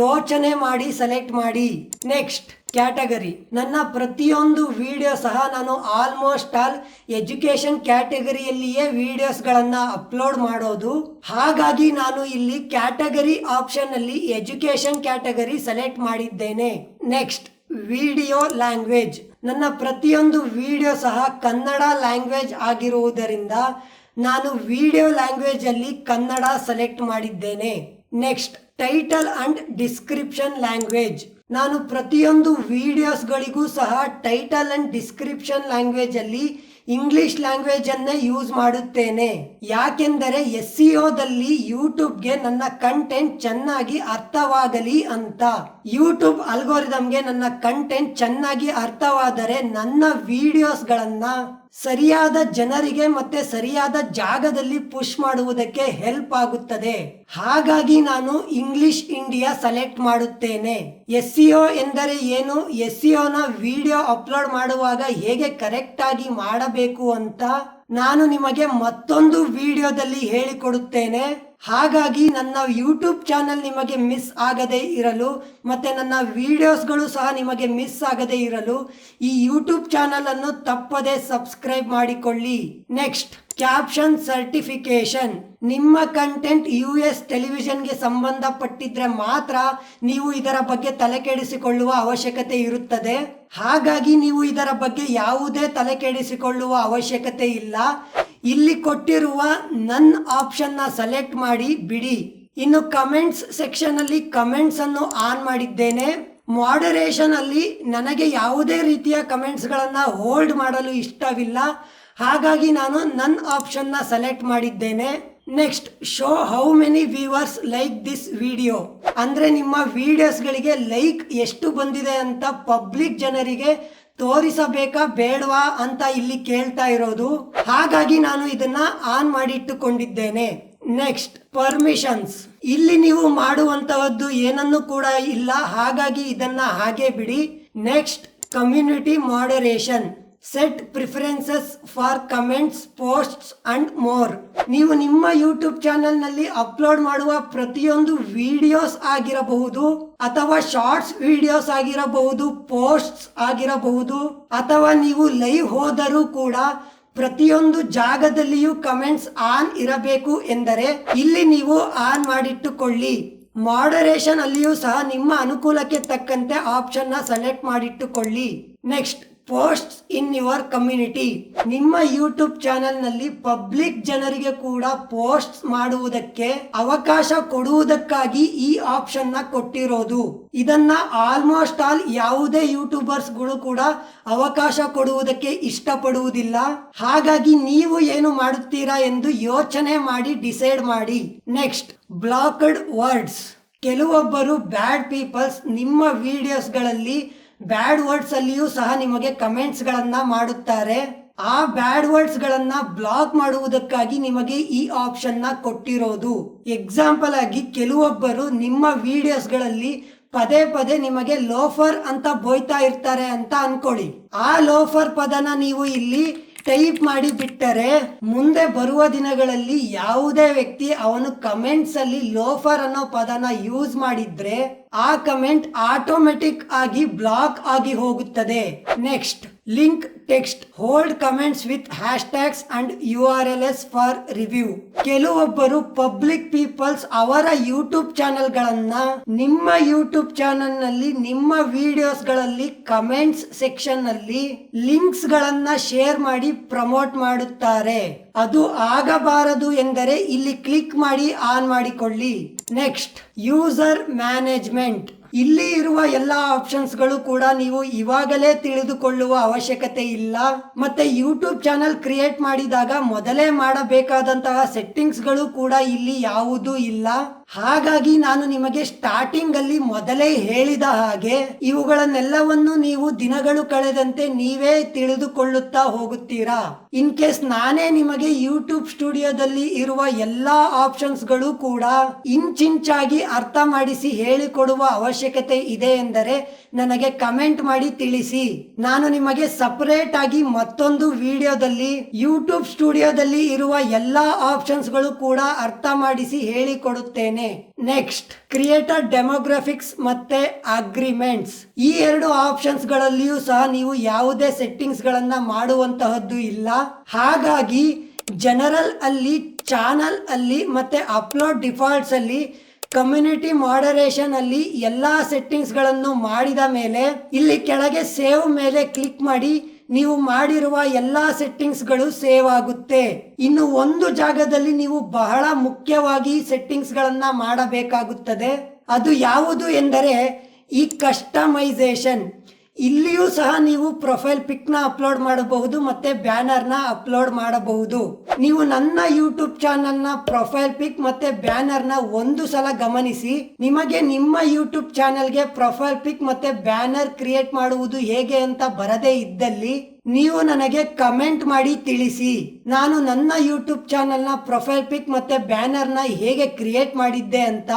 A: ಯೋಚನೆ ಮಾಡಿ ಸೆಲೆಕ್ಟ್ ಮಾಡಿ. Next category. ನನ್ನ ಪ್ರತಿಯೊಂದು ವಿಡಿಯೋ ಸಹ ನಾನು ಆಲ್ಮೋಸ್ಟ್ ಆಲ್ ಎಜುಕೇಶನ್ ಕ್ಯಾಟಗರಿಯಲ್ಲಿಯೇ ವಿಡಿಯೋಸ್ ಗಳನ್ನ ಅಪ್ಲೋಡ್ ಮಾಡೋದು. ಹಾಗಾಗಿ ನಾನು ಇಲ್ಲಿ ಕ್ಯಾಟಗರಿ ಆಪ್ಷನ್ ಅಲ್ಲಿ ಎಜುಕೇಶನ್ ಕ್ಯಾಟಗರಿ ಸೆಲೆಕ್ಟ್ ಮಾಡಿದ್ದೇನೆ. Next video language. ನನ್ನ ಪ್ರತಿಯೊಂದು ವಿಡಿಯೋ ಸಹ ಕನ್ನಡ ಲ್ಯಾಂಗ್ವೇಜ್ ಆಗಿರುವುದರಿಂದ ನಾನು ವಿಡಿಯೋ ಲ್ಯಾಂಗ್ವೇಜ್ ಅಲ್ಲಿ ಕನ್ನಡ ಸೆಲೆಕ್ಟ್ ಮಾಡಿದ್ದೇನೆ. Next title and description language. ನಾನು ಪ್ರತಿಯೊಂದು ವಿಡಿಯೋಸ್ ಗಳಿಗೂ ಸಹ ಟೈಟಲ್ ಅಂಡ್ ಡಿಸ್ಕ್ರಿಪ್ಷನ್ ಲ್ಯಾಂಗ್ವೇಜ್ ಅಲ್ಲಿ ಇಂಗ್ಲಿಷ್ ಲ್ಯಾಂಗ್ವೇಜ್ ಅನ್ನೇ ಯೂಸ್ ಮಾಡುತ್ತೇನೆ. ಯಾಕೆಂದರೆ SEO ದಲ್ಲಿ ಯೂಟ್ಯೂಬ್ಗೆ ನನ್ನ ಕಂಟೆಂಟ್ ಚೆನ್ನಾಗಿ ಅರ್ಥವಾಗಲಿ ಅಂತ. ಯೂಟ್ಯೂಬ್ ಅಲ್ಗೋರಿದಮ್ಗೆ ನನ್ನ ಕಂಟೆಂಟ್ ಚೆನ್ನಾಗಿ ಅರ್ಥವಾದರೆ ನನ್ನ ವಿಡಿಯೋಸ್ ಗಳನ್ನ ಸರಿಯಾದ ಜನರಿಗೆ ಮತ್ತೆ ಸರಿಯಾದ ಜಾಗದಲ್ಲಿ ಪುಷ್ ಮಾಡುವುದಕ್ಕೆ ಹೆಲ್ಪ್ ಆಗುತ್ತದೆ. ಹಾಗಾಗಿ ನಾನು ಇಂಗ್ಲಿಷ್ ಇಂಡಿಯಾ ಸೆಲೆಕ್ಟ್ ಮಾಡುತ್ತೇನೆ. SEO ಎಂದರೆ ಏನು, SEO ನ ವಿಡಿಯೋ ಅಪ್ಲೋಡ್ ಮಾಡುವಾಗ ಹೇಗೆ ಕರೆಕ್ಟ್ ಆಗಿ ಮಾಡಬೇಕು ಅಂತ ನಾನು ನಿಮಗೆ ಮತ್ತೊಂದು ವಿಡಿಯೋದಲ್ಲಿ ಹೇಳಿಕೊಡುತ್ತೇನೆ. ಹಾಗಾಗಿ ನನ್ನ ಯೂಟ್ಯೂಬ್ ಚಾನೆಲ್ ನಿಮಗೆ ಮಿಸ್ ಆಗದೇ ಇರಲು ಮತ್ತೆ ನನ್ನ ವಿಡಿಯೋಸ್ಗಳು ಸಹ ನಿಮಗೆ ಮಿಸ್ ಆಗದೇ ಇರಲು ಈ ಯೂಟ್ಯೂಬ್ ಚಾನೆಲ್ ಅನ್ನು ತಪ್ಪದೇ ಸಬ್ಸ್ಕ್ರೈಬ್ ಮಾಡಿಕೊಳ್ಳಿ. Next caption certification. ನಿಮ್ಮ ಕಂಟೆಂಟ್ US ಟೆಲಿವಿಷನ್ಗೆ ಸಂಬಂಧಪಟ್ಟಿದ್ರೆ ಮಾತ್ರ ನೀವು ಇದರ ಬಗ್ಗೆ ತಲೆ ಕೆಡಿಸಿಕೊಳ್ಳುವ ಅವಶ್ಯಕತೆ ಇರುತ್ತದೆ. ಹಾಗಾಗಿ ನೀವು ಇದರ ಬಗ್ಗೆ ಯಾವುದೇ ತಲೆ ಕೆಡಿಸಿಕೊಳ್ಳುವ ಅವಶ್ಯಕತೆ ಇಲ್ಲ. ಇಲ್ಲಿ ಕೊಟ್ಟಿರುವ ನನ್ ಆಪ್ಷನ್ ನ ಸೆಲೆಕ್ಟ್ ಮಾಡಿ ಬಿಡಿ. ಇನ್ನು ಕಮೆಂಟ್ಸ್ ಸೆಕ್ಷನ್ ಅಲ್ಲಿ ಕಮೆಂಟ್ಸ್ ಅನ್ನು ಆನ್ ಮಾಡಿದ್ದೇನೆ. ಮಾಡರೇಷನ್ ಅಲ್ಲಿ ನನಗೆ ಯಾವುದೇ ರೀತಿಯ ಕಮೆಂಟ್ಸ್ ಗಳನ್ನ ಹೋಲ್ಡ್ ಮಾಡಲು ಇಷ್ಟವಿಲ್ಲ. ಹಾಗಾಗಿ ನಾನು ನನ್ ಆಪ್ಷನ್ ನ ಸೆಲೆಕ್ಟ್ ಮಾಡಿದ್ದೇನೆ. Next, show how many viewers like this video. ಅಂದ್ರೆ ನಿಮ್ಮ ವಿಡಿಯೋಸ್ಗಳಿಗೆ ಲೈಕ್ ಎಷ್ಟು ಬಂದಿದೆ ಅಂತ ಪಬ್ಲಿಕ್ ಜನರಿಗೆ ತೋರಿಸಬೇಕಾ ಬೇಡವಾ ಅಂತ ಇಲ್ಲಿ ಕೇಳ್ತಾ ಇರೋದು. ಹಾಗಾಗಿ ನಾನು ಇದನ್ನ ಆನ್ ಮಾಡಿಟ್ಟುಕೊಂಡಿದ್ದೇನೆ. Next, permissions. ಇಲ್ಲಿ ನೀವು ಮಾಡುವಂತಹದ್ದು ಏನನ್ನು ಕೂಡ ಇಲ್ಲ, ಹಾಗಾಗಿ ಇದನ್ನ ಹಾಗೆ ಬಿಡಿ. Next, community moderation. Set preferences for comments, posts and more. ನೀವು ನಿಮ್ಮ ಯೂಟ್ಯೂಬ್ ಚಾನೆಲ್ ನಲ್ಲಿ ಅಪ್ಲೋಡ್ ಮಾಡುವ ಪ್ರತಿಯೊಂದು ವಿಡಿಯೋಸ್ ಆಗಿರಬಹುದು, ಅಥವಾ ಶಾರ್ಟ್ಸ್ ವಿಡಿಯೋಸ್ ಆಗಿರಬಹುದು, ಪೋಸ್ಟ್ಸ್ ಆಗಿರಬಹುದು, ಅಥವಾ ನೀವು ಲೈವ್ ಹೋದರೂ ಕೂಡ ಪ್ರತಿಯೊಂದು ಜಾಗದಲ್ಲಿಯೂ ಕಮೆಂಟ್ಸ್ ಆನ್ ಇರಬೇಕು ಎಂದರೆ ಇಲ್ಲಿ ನೀವು ಆನ್ ಮಾಡಿಟ್ಟುಕೊಳ್ಳಿ. ಮಾಡರೇಷನ್ ಅಲ್ಲಿಯೂ ಸಹ ನಿಮ್ಮ ಅನುಕೂಲಕ್ಕೆ ತಕ್ಕಂತೆ ಆಪ್ಷನ್ ನ ಸೆಲೆಕ್ಟ್ ಮಾಡಿಟ್ಟುಕೊಳ್ಳಿ. Next, posts in your community. ನಿಮ್ಮ ಯೂಟ್ಯೂಬ್ ಚಾನೆಲ್ ನಲ್ಲಿ ಪಬ್ಲಿಕ್ ಜನರಿಗೆ ಕೂಡ ಪೋಸ್ಟ್ಸ್ ಮಾಡುವುದಕ್ಕೆ ಅವಕಾಶ ಕೊಡುವುದಕ್ಕಾಗಿ ಈ ಆಪ್ಷನ್ ನ ಕೊಟ್ಟಿರೋದು. ಇದನ್ನ ಆಲ್ಮೋಸ್ಟ್ ಆಲ್ ಯಾವುದೇ ಯೂಟ್ಯೂಬರ್ಸ್ ಗಳು ಕೂಡ ಅವಕಾಶ ಕೊಡುವುದಕ್ಕೆ ಇಷ್ಟಪಡುವುದಿಲ್ಲ. ಹಾಗಾಗಿ ನೀವು ಏನು ಮಾಡುತ್ತೀರಾ ಎಂದು ಯೋಚನೆ ಮಾಡಿ ಡಿಸೈಡ್ ಮಾಡಿ. Next, blocked words. ಕೆಲವೊಬ್ಬರು ಬ್ಯಾಡ್ ಪೀಪಲ್ಸ್ ನಿಮ್ಮ ವಿಡಿಯೋಸ್ಗಳಲ್ಲಿ ಬ್ಯಾಡ್ ವರ್ಡ್ಸ್ ಅಲ್ಲಿಯೂ ಸಹ ನಿಮಗೆ ಕಮೆಂಟ್ಸ್ ಗಳನ್ನ ಮಾಡುತ್ತಾರೆ. ಆ ಬ್ಯಾಡ್ ವರ್ಡ್ಸ್ ಗಳನ್ನ ಬ್ಲಾಕ್ ಮಾಡುವುದಕ್ಕಾಗಿ ನಿಮಗೆ ಈ ಆಪ್ಷನ್ ನ ಕೊಟ್ಟಿರೋದು. ಎಕ್ಸಾಂಪಲ್ ಆಗಿ ಕೆಲವೊಬ್ಬರು ನಿಮ್ಮ ವಿಡಿಯೋಸ್ ಗಳಲ್ಲಿ ಪದೇ ಪದೇ ನಿಮಗೆ ಲೋಫರ್ ಅಂತ ಬೋಯ್ತಾ ಇರ್ತಾರೆ ಅಂತ ಅನ್ಕೊಳ್ಳಿ. ಆ ಲೋಫರ್ ಪದನ ನೀವು ಇಲ್ಲಿ ಟೈಪ್ ಮಾಡಿ ಬಿಟ್ಟರೆ ಮುಂದೆ ಬರುವ ದಿನಗಳಲ್ಲಿ ಯಾವುದೇ ವ್ಯಕ್ತಿ ಅವನು ಕಮೆಂಟ್ಸ್ ಅಲ್ಲಿ ಲೋಫರ್ ಅನ್ನೋ ಪದನ ಯೂಸ್ ಮಾಡಿದ್ರೆ ಆ ಕಮೆಂಟ್ ಆಟೋಮೆಟಿಕ್ ಆಗಿ ಬ್ಲಾಕ್ ಆಗಿ ಹೋಗುತ್ತದೆ. Next, link text. Hold comments with ಹ್ಯಾಶ್ಟ್ಯಾಗ್ಸ್ and URLs for review. ಕೆಲವೊಬ್ಬರು ಪಬ್ಲಿಕ್ ಪೀಪಲ್ಸ್ ಅವರ ಯೂಟ್ಯೂಬ್ ಚಾನೆಲ್ ಗಳನ್ನ ನಿಮ್ಮ ಯೂಟ್ಯೂಬ್ ಚಾನೆಲ್ ನಲ್ಲಿ ನಿಮ್ಮ ವಿಡಿಯೋಸ್ ಗಳಲ್ಲಿ ಕಮೆಂಟ್ಸ್ ಸೆಕ್ಷನ್ ನಲ್ಲಿ ಲಿಂಕ್ಸ್ ಗಳನ್ನ ಶೇರ್ ಮಾಡಿ ಪ್ರಮೋಟ್ ಮಾಡುತ್ತಾರೆ. ಅದು ಆಗಬಾರದು ಎಂದರೆ ಇಲ್ಲಿ ಕ್ಲಿಕ್ ಮಾಡಿ ಆನ್ ಮಾಡಿಕೊಳ್ಳಿ. Next, user management. ಇಲ್ಲಿ ಇರುವ ಎಲ್ಲಾ ಆಪ್ಷನ್ಸ್ ಗಳು ಕೂಡ ನೀವು ಇವಾಗಲೇ ತಿಳಿದುಕೊಳ್ಳುವ ಅವಶ್ಯಕತೆ ಇಲ್ಲ. ಮತ್ತೆ ಯೂಟ್ಯೂಬ್ ಚಾನೆಲ್ ಕ್ರಿಯೇಟ್ ಮಾಡಿದಾಗ ಮೊದಲೇ ಮಾಡಬೇಕಾದಂತಹ ಸೆಟ್ಟಿಂಗ್ಸ್ ಗಳು ಕೂಡ ಇಲ್ಲಿ ಯಾವುದೂ ಇಲ್ಲ. ಹಾಗಾಗಿ ನಾನು ನಿಮಗೆ ಸ್ಟಾರ್ಟಿಂಗ್ ಅಲ್ಲಿ ಮೊದಲೇ ಹೇಳಿದ ಹಾಗೆ ಇವುಗಳನ್ನೆಲ್ಲವನ್ನು ನೀವು ದಿನಗಳು ಕಳೆದಂತೆ ನೀವೇ ತಿಳಿದುಕೊಳ್ಳುತ್ತಾ ಹೋಗುತ್ತೀರಾ. ಇನ್ ಕೇಸ್ ನಾನೇ ನಿಮಗೆ ಯೂಟ್ಯೂಬ್ ಸ್ಟುಡಿಯೋದಲ್ಲಿ ಇರುವ ಎಲ್ಲಾ ಆಪ್ಷನ್ಸ್ ಗಳು ಕೂಡ ಇಂಚಿಂಚಾಗಿ ಅರ್ಥ ಮಾಡಿಸಿ ಹೇಳಿಕೊಡುವ ಅವಶ್ಯಕತೆ ಇದೆ ಎಂದರೆ ನನಗೆ ಕಮೆಂಟ್ ಮಾಡಿ ತಿಳಿಸಿ. ನಾನು ನಿಮಗೆ ಸಪರೇಟ್ ಆಗಿ ಮತ್ತೊಂದು ವಿಡಿಯೋದಲ್ಲಿ ಯೂಟ್ಯೂಬ್ ಸ್ಟುಡಿಯೋದಲ್ಲಿ ಇರುವ ಎಲ್ಲಾ ಆಪ್ಷನ್ಸ್ ಗಳು ಕೂಡ ಅರ್ಥ ಮಾಡಿಸಿ ಹೇಳಿಕೊಡುತ್ತೇನೆ. ನೆಕ್ಸ್ಟ್, ಕ್ರಿಯೇಟರ್ ಡೆಮೋಗ್ರಾಫಿಕ್ಸ್ ಮತ್ತೆ ಅಗ್ರಿಮೆಂಟ್ಸ್. ಈ ಎರಡು ಆಪ್ಷನ್ಸ್ ಗಳಲ್ಲಿಯೂ ಸಹ ನೀವು ಯಾವುದೇ ಸೆಟ್ಟಿಂಗ್ಸ್ ಗಳನ್ನ ಮಾಡುವಂತಹದ್ದು ಇಲ್ಲ. ಹಾಗಾಗಿ ಜನರಲ್ ಅಲ್ಲಿ, ಚಾನಲ್ ಅಲ್ಲಿ ಮತ್ತೆ ಅಪ್ಲೋಡ್ ಡಿಫಾಲ್ಟ್ಸ್ ಅಲ್ಲಿ, ಕಮ್ಯುನಿಟಿ ಮಾಡರೇಷನ್ ಅಲ್ಲಿ ಎಲ್ಲಾ ಸೆಟ್ಟಿಂಗ್ಸ್ ಗಳನ್ನು ಮಾಡಿದ ಮೇಲೆ ಇಲ್ಲಿ ಕೆಳಗೆ ಸೇವ್ ಮೇಲೆ ಕ್ಲಿಕ್ ಮಾಡಿ ನೀವು ಮಾಡಿರುವ ಎಲ್ಲಾ ಸೆಟ್ಟಿಂಗ್ಸ್ ಗಳು ಸೇವ್ ಆಗುತ್ತೆ. ಇನ್ನು ಒಂದು ಜಾಗದಲ್ಲಿ ನೀವು ಬಹಳ ಮುಖ್ಯವಾಗಿ ಸೆಟ್ಟಿಂಗ್ಸ್ ಗಳನ್ನ ಮಾಡಬೇಕಾಗುತ್ತದೆ. ಅದು ಯಾವುದು ಎಂದರೆ ಈ ಕಸ್ಟಮೈಸೇಷನ್. ಇಲ್ಲಿಯೂ ಸಹ ನೀವು ಪ್ರೊಫೈಲ್ ಪಿಕ್ ನ ಅಪ್ಲೋಡ್ ಮಾಡಬಹುದು ಮತ್ತೆ ಬ್ಯಾನರ್ ನ ಅಪ್ಲೋಡ್ ಮಾಡಬಹುದು. ನೀವು ನನ್ನ ಯೂಟ್ಯೂಬ್ ಚಾನೆಲ್ ನ ಪ್ರೊಫೈಲ್ ಪಿಕ್ ಮತ್ತೆ ಬ್ಯಾನರ್ ನ ಒಂದು ಸಲ ಗಮನಿಸಿ. ನಿಮಗೆ ನಿಮ್ಮ ಯೂಟ್ಯೂಬ್ ಚಾನೆಲ್ಗೆ ಪ್ರೊಫೈಲ್ ಪಿಕ್ ಮತ್ತೆ ಬ್ಯಾನರ್ ಕ್ರಿಯೇಟ್ ಮಾಡುವುದು ಹೇಗೆ ಅಂತ ಬರದೇ ಇದ್ದಲ್ಲಿ ನೀವು ನನಗೆ ಕಮೆಂಟ್ ಮಾಡಿ ತಿಳಿಸಿ. ನಾನು ನನ್ನ ಯೂಟ್ಯೂಬ್ ಚಾನೆಲ್ ನ ಪ್ರೊಫೈಲ್ ಪಿಕ್ ಮತ್ತೆ ಬ್ಯಾನರ್ ನ ಹೇಗೆ ಕ್ರಿಯೇಟ್ ಮಾಡಿದ್ದೆ ಅಂತ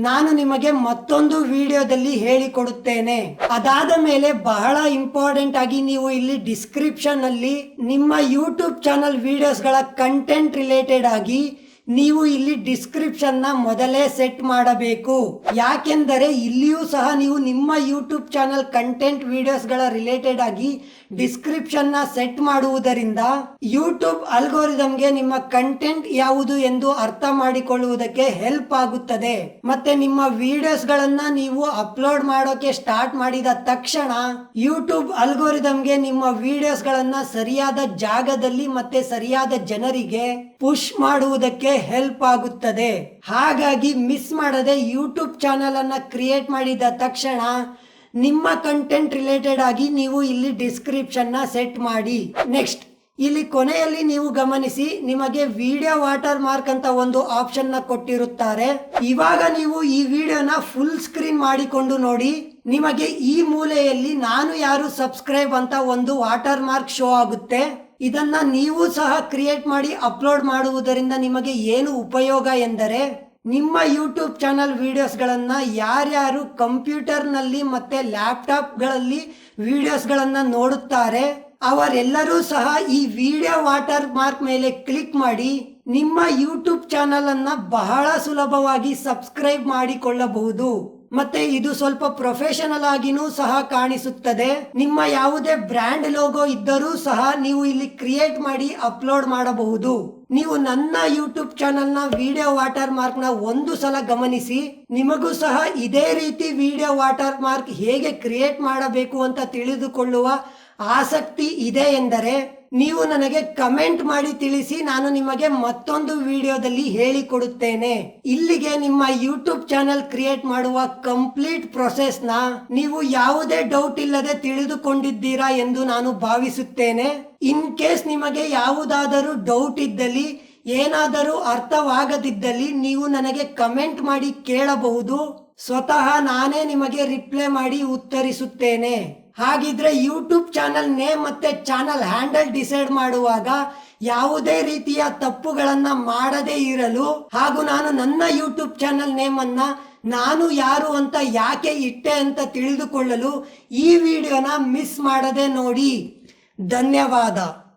A: ನಾನು ನಿಮಗೆ ಮತ್ತೊಂದು ವಿಡಿಯೋದಲ್ಲಿ ಹೇಳಿಕೊಡುತ್ತೇನೆ. ಅದಾದ ಮೇಲೆ ಬಹಳ ಇಂಪಾರ್ಟೆಂಟ್ ಆಗಿ ನೀವು ಇಲ್ಲಿ ಡಿಸ್ಕ್ರಿಪ್ಷನ್ ಅಲ್ಲಿ ನಿಮ್ಮ ಯೂಟ್ಯೂಬ್ ಚಾನೆಲ್ ವಿಡಿಯೋಸ್ ಗಳ ಕಂಟೆಂಟ್ ರಿಲೇಟೆಡ್ ಆಗಿ ನೀವು ಇಲ್ಲಿ ಡಿಸ್ಕ್ರಿಪ್ಷನ್ ನ ಮೊದಲೇ ಸೆಟ್ ಮಾಡಬೇಕು. ಯಾಕೆಂದರೆ ಇಲ್ಲಿಯೂ ಸಹ ನೀವು ನಿಮ್ಮ ಯೂಟ್ಯೂಬ್ ಚಾನೆಲ್ ಕಂಟೆಂಟ್ ವಿಡಿಯೋಸ್ ಗಳ ರಿಲೇಟೆಡ್ ಆಗಿ ಡಿಸ್ಕ್ರಿಪ್ಷನ್ ನ ಸೆಟ್ ಮಾಡುವುದರಿಂದ ಯೂಟ್ಯೂಬ್ ಅಲ್ಗೋರಿದಮ್ಗೆ ನಿಮ್ಮ ಕಂಟೆಂಟ್ ಯಾವುದು ಎಂದು ಅರ್ಥ ಮಾಡಿಕೊಳ್ಳುವುದಕ್ಕೆ ಹೆಲ್ಪ್ ಆಗುತ್ತದೆ. ಮತ್ತೆ ನಿಮ್ಮ ವಿಡಿಯೋಸ್ ಗಳನ್ನ ನೀವು ಅಪ್ಲೋಡ್ ಮಾಡೋಕೆ ಸ್ಟಾರ್ಟ್ ಮಾಡಿದ ತಕ್ಷಣ ಯೂಟ್ಯೂಬ್ ಅಲ್ಗೋರಿದಮ್ಗೆ ನಿಮ್ಮ ವಿಡಿಯೋಸ್ ಗಳನ್ನ ಸರಿಯಾದ ಜಾಗದಲ್ಲಿ ಮತ್ತೆ ಸರಿಯಾದ ಜನರಿಗೆ ಪುಷ್ ಮಾಡುವುದಕ್ಕೆ ಹೆಲ್ಪ್ ಆಗುತ್ತದೆ. ಹಾಗಾಗಿ ಮಿಸ್ ಮಾಡದೆ ಯೂಟ್ಯೂಬ್ ಚಾನೆಲ್ ಅನ್ನ ಕ್ರಿಯೇಟ್ ಮಾಡಿದ ತಕ್ಷಣ ನಿಮ್ಮ ಕಂಟೆಂಟ್ ರಿಲೇಟೆಡ್ ಆಗಿ ನೀವು ಇಲ್ಲಿ ಡಿಸ್ಕ್ರಿಪ್ಷನ್ ನ ಸೆಟ್ ಮಾಡಿ. ನೆಕ್ಸ್ಟ್ ಇಲ್ಲಿ ಕೊನೆಯಲ್ಲಿ ನೀವು ಗಮನಿಸಿ, ನಿಮಗೆ ವಿಡಿಯೋ ವಾಟರ್ ಮಾರ್ಕ್ ಅಂತ ಒಂದು ಆಪ್ಷನ್ ನ ಕೊಟ್ಟಿರುತ್ತಾರೆ. ಇವಾಗ ನೀವು ಈ ವಿಡಿಯೋನ ಫುಲ್ ಸ್ಕ್ರೀನ್ ಮಾಡಿಕೊಂಡು ನೋಡಿ, ನಿಮಗೆ ಈ ಮೂಲೆಯಲ್ಲಿ ನಾನು ಯಾರು ಸಬ್ಸ್ಕ್ರೈಬ್ ಅಂತ ಒಂದು ವಾಟರ್ ಮಾರ್ಕ್ ಶೋ ಆಗುತ್ತೆ. ಇದನ್ನ ನೀವು ಸಹ ಕ್ರಿಯೇಟ್ ಮಾಡಿ ಅಪ್ಲೋಡ್ ಮಾಡುವುದರಿಂದ ನಿಮಗೆ ಏನು ಉಪಯೋಗ ಎಂದರೆ, ನಿಮ್ಮ ಯೂಟ್ಯೂಬ್ ಚಾನಲ್ ವಿಡಿಯೋಸ್ ಗಳನ್ನ ಯಾರ್ಯಾರು ಕಂಪ್ಯೂಟರ್ ನಲ್ಲಿ ಮತ್ತೆ ಲ್ಯಾಪ್ಟಾಪ್ ಗಳಲ್ಲಿ ವಿಡಿಯೋಸ್ ಗಳನ್ನ ನೋಡುತ್ತಾರೆ ಅವರೆಲ್ಲರೂ ಸಹ ಈ ವಿಡಿಯೋ ವಾಟರ್ ಮಾರ್ಕ್ ಮೇಲೆ ಕ್ಲಿಕ್ ಮಾಡಿ ನಿಮ್ಮ ಯೂಟ್ಯೂಬ್ ಚಾನಲ್ ಅನ್ನ ಬಹಳ ಸುಲಭವಾಗಿ ಸಬ್ಸ್ಕ್ರೈಬ್ ಮಾಡಿಕೊಳ್ಳಬಹುದು. ಮತ್ತೆ ಇದು ಸ್ವಲ್ಪ ಪ್ರೊಫೆಷನಲ್ ಆಗಿನೂ ಸಹ ಕಾಣಿಸುತ್ತದೆ. ನಿಮ್ಮ ಯಾವುದೇ ಬ್ರ್ಯಾಂಡ್ ಲೋಗೋ ಇದ್ದರೂ ಸಹ ನೀವು ಇಲ್ಲಿ ಕ್ರಿಯೇಟ್ ಮಾಡಿ ಅಪ್ಲೋಡ್ ಮಾಡಬಹುದು. ನೀವು ನನ್ನ ಯೂಟ್ಯೂಬ್ ಚಾನಲ್ ನ ವಿಡಿಯೋ ವಾಟರ್ ಮಾರ್ಕ್ ನ ಒಂದು ಸಲ ಗಮನಿಸಿ, ನಿಮಗೂ ಸಹ ಇದೇ ರೀತಿ ವಿಡಿಯೋ ವಾಟರ್ ಮಾರ್ಕ್ ಹೇಗೆ ಕ್ರಿಯೇಟ್ ಮಾಡಬೇಕು ಅಂತ ತಿಳಿದುಕೊಳ್ಳುವ ಆಸಕ್ತಿ ಇದೆ ಎಂದರೆ ನೀವು ನನಗೆ ಕಮೆಂಟ್ ಮಾಡಿ ತಿಳಿಸಿ, ನಾನು ನಿಮಗೆ ಮತ್ತೊಂದು ವಿಡಿಯೋದಲ್ಲಿ ಹೇಳಿಕೊಡುತ್ತೇನೆ. ಇಲ್ಲಿಗೆ ನಿಮ್ಮ ಯೂಟ್ಯೂಬ್ ಚಾನೆಲ್ ಕ್ರಿಯೇಟ್ ಮಾಡುವ ಕಂಪ್ಲೀಟ್ ಪ್ರೊಸೆಸ್ ನ ನೀವು ಯಾವುದೇ ಡೌಟ್ ಇಲ್ಲದೆ ತಿಳಿದುಕೊಂಡಿದ್ದೀರಾ ಎಂದು ನಾನು ಭಾವಿಸುತ್ತೇನೆ. ಇನ್ ಕೇಸ್ ನಿಮಗೆ ಯಾವುದಾದರೂ ಡೌಟ್ ಇದ್ದಲ್ಲಿ, ಏನಾದರೂ ಅರ್ಥವಾಗದಿದ್ದಲ್ಲಿ ನೀವು ನನಗೆ ಕಮೆಂಟ್ ಮಾಡಿ ಕೇಳಬಹುದು. ಸ್ವತಃ ನಾನೇ ನಿಮಗೆ ರಿಪ್ಲೈ ಮಾಡಿ ಉತ್ತರಿಸುತ್ತೇನೆ. ಹಾಗಿದ್ರೆ ಯೂಟ್ಯೂಬ್ ಚಾನಲ್ ನೇಮ್ ಮತ್ತೆ ಚಾನಲ್ ಹ್ಯಾಂಡಲ್ ಡಿಸೈಡ್ ಮಾಡುವಾಗ ಯಾವುದೇ ರೀತಿಯ ತಪ್ಪುಗಳನ್ನ ಮಾಡದೇ ಇರಲು ಹಾಗೂ ನಾನು ನನ್ನ ಯೂಟ್ಯೂಬ್ ಚಾನಲ್ ನೇಮ್ ಅನ್ನ ನಾನು ಯಾರು ಅಂತ ಯಾಕೆ ಇಟ್ಟೆ ಅಂತ ತಿಳಿದುಕೊಳ್ಳಲು ಈ ವಿಡಿಯೋನ ಮಿಸ್ ಮಾಡದೆ ನೋಡಿ. ಧನ್ಯವಾದ.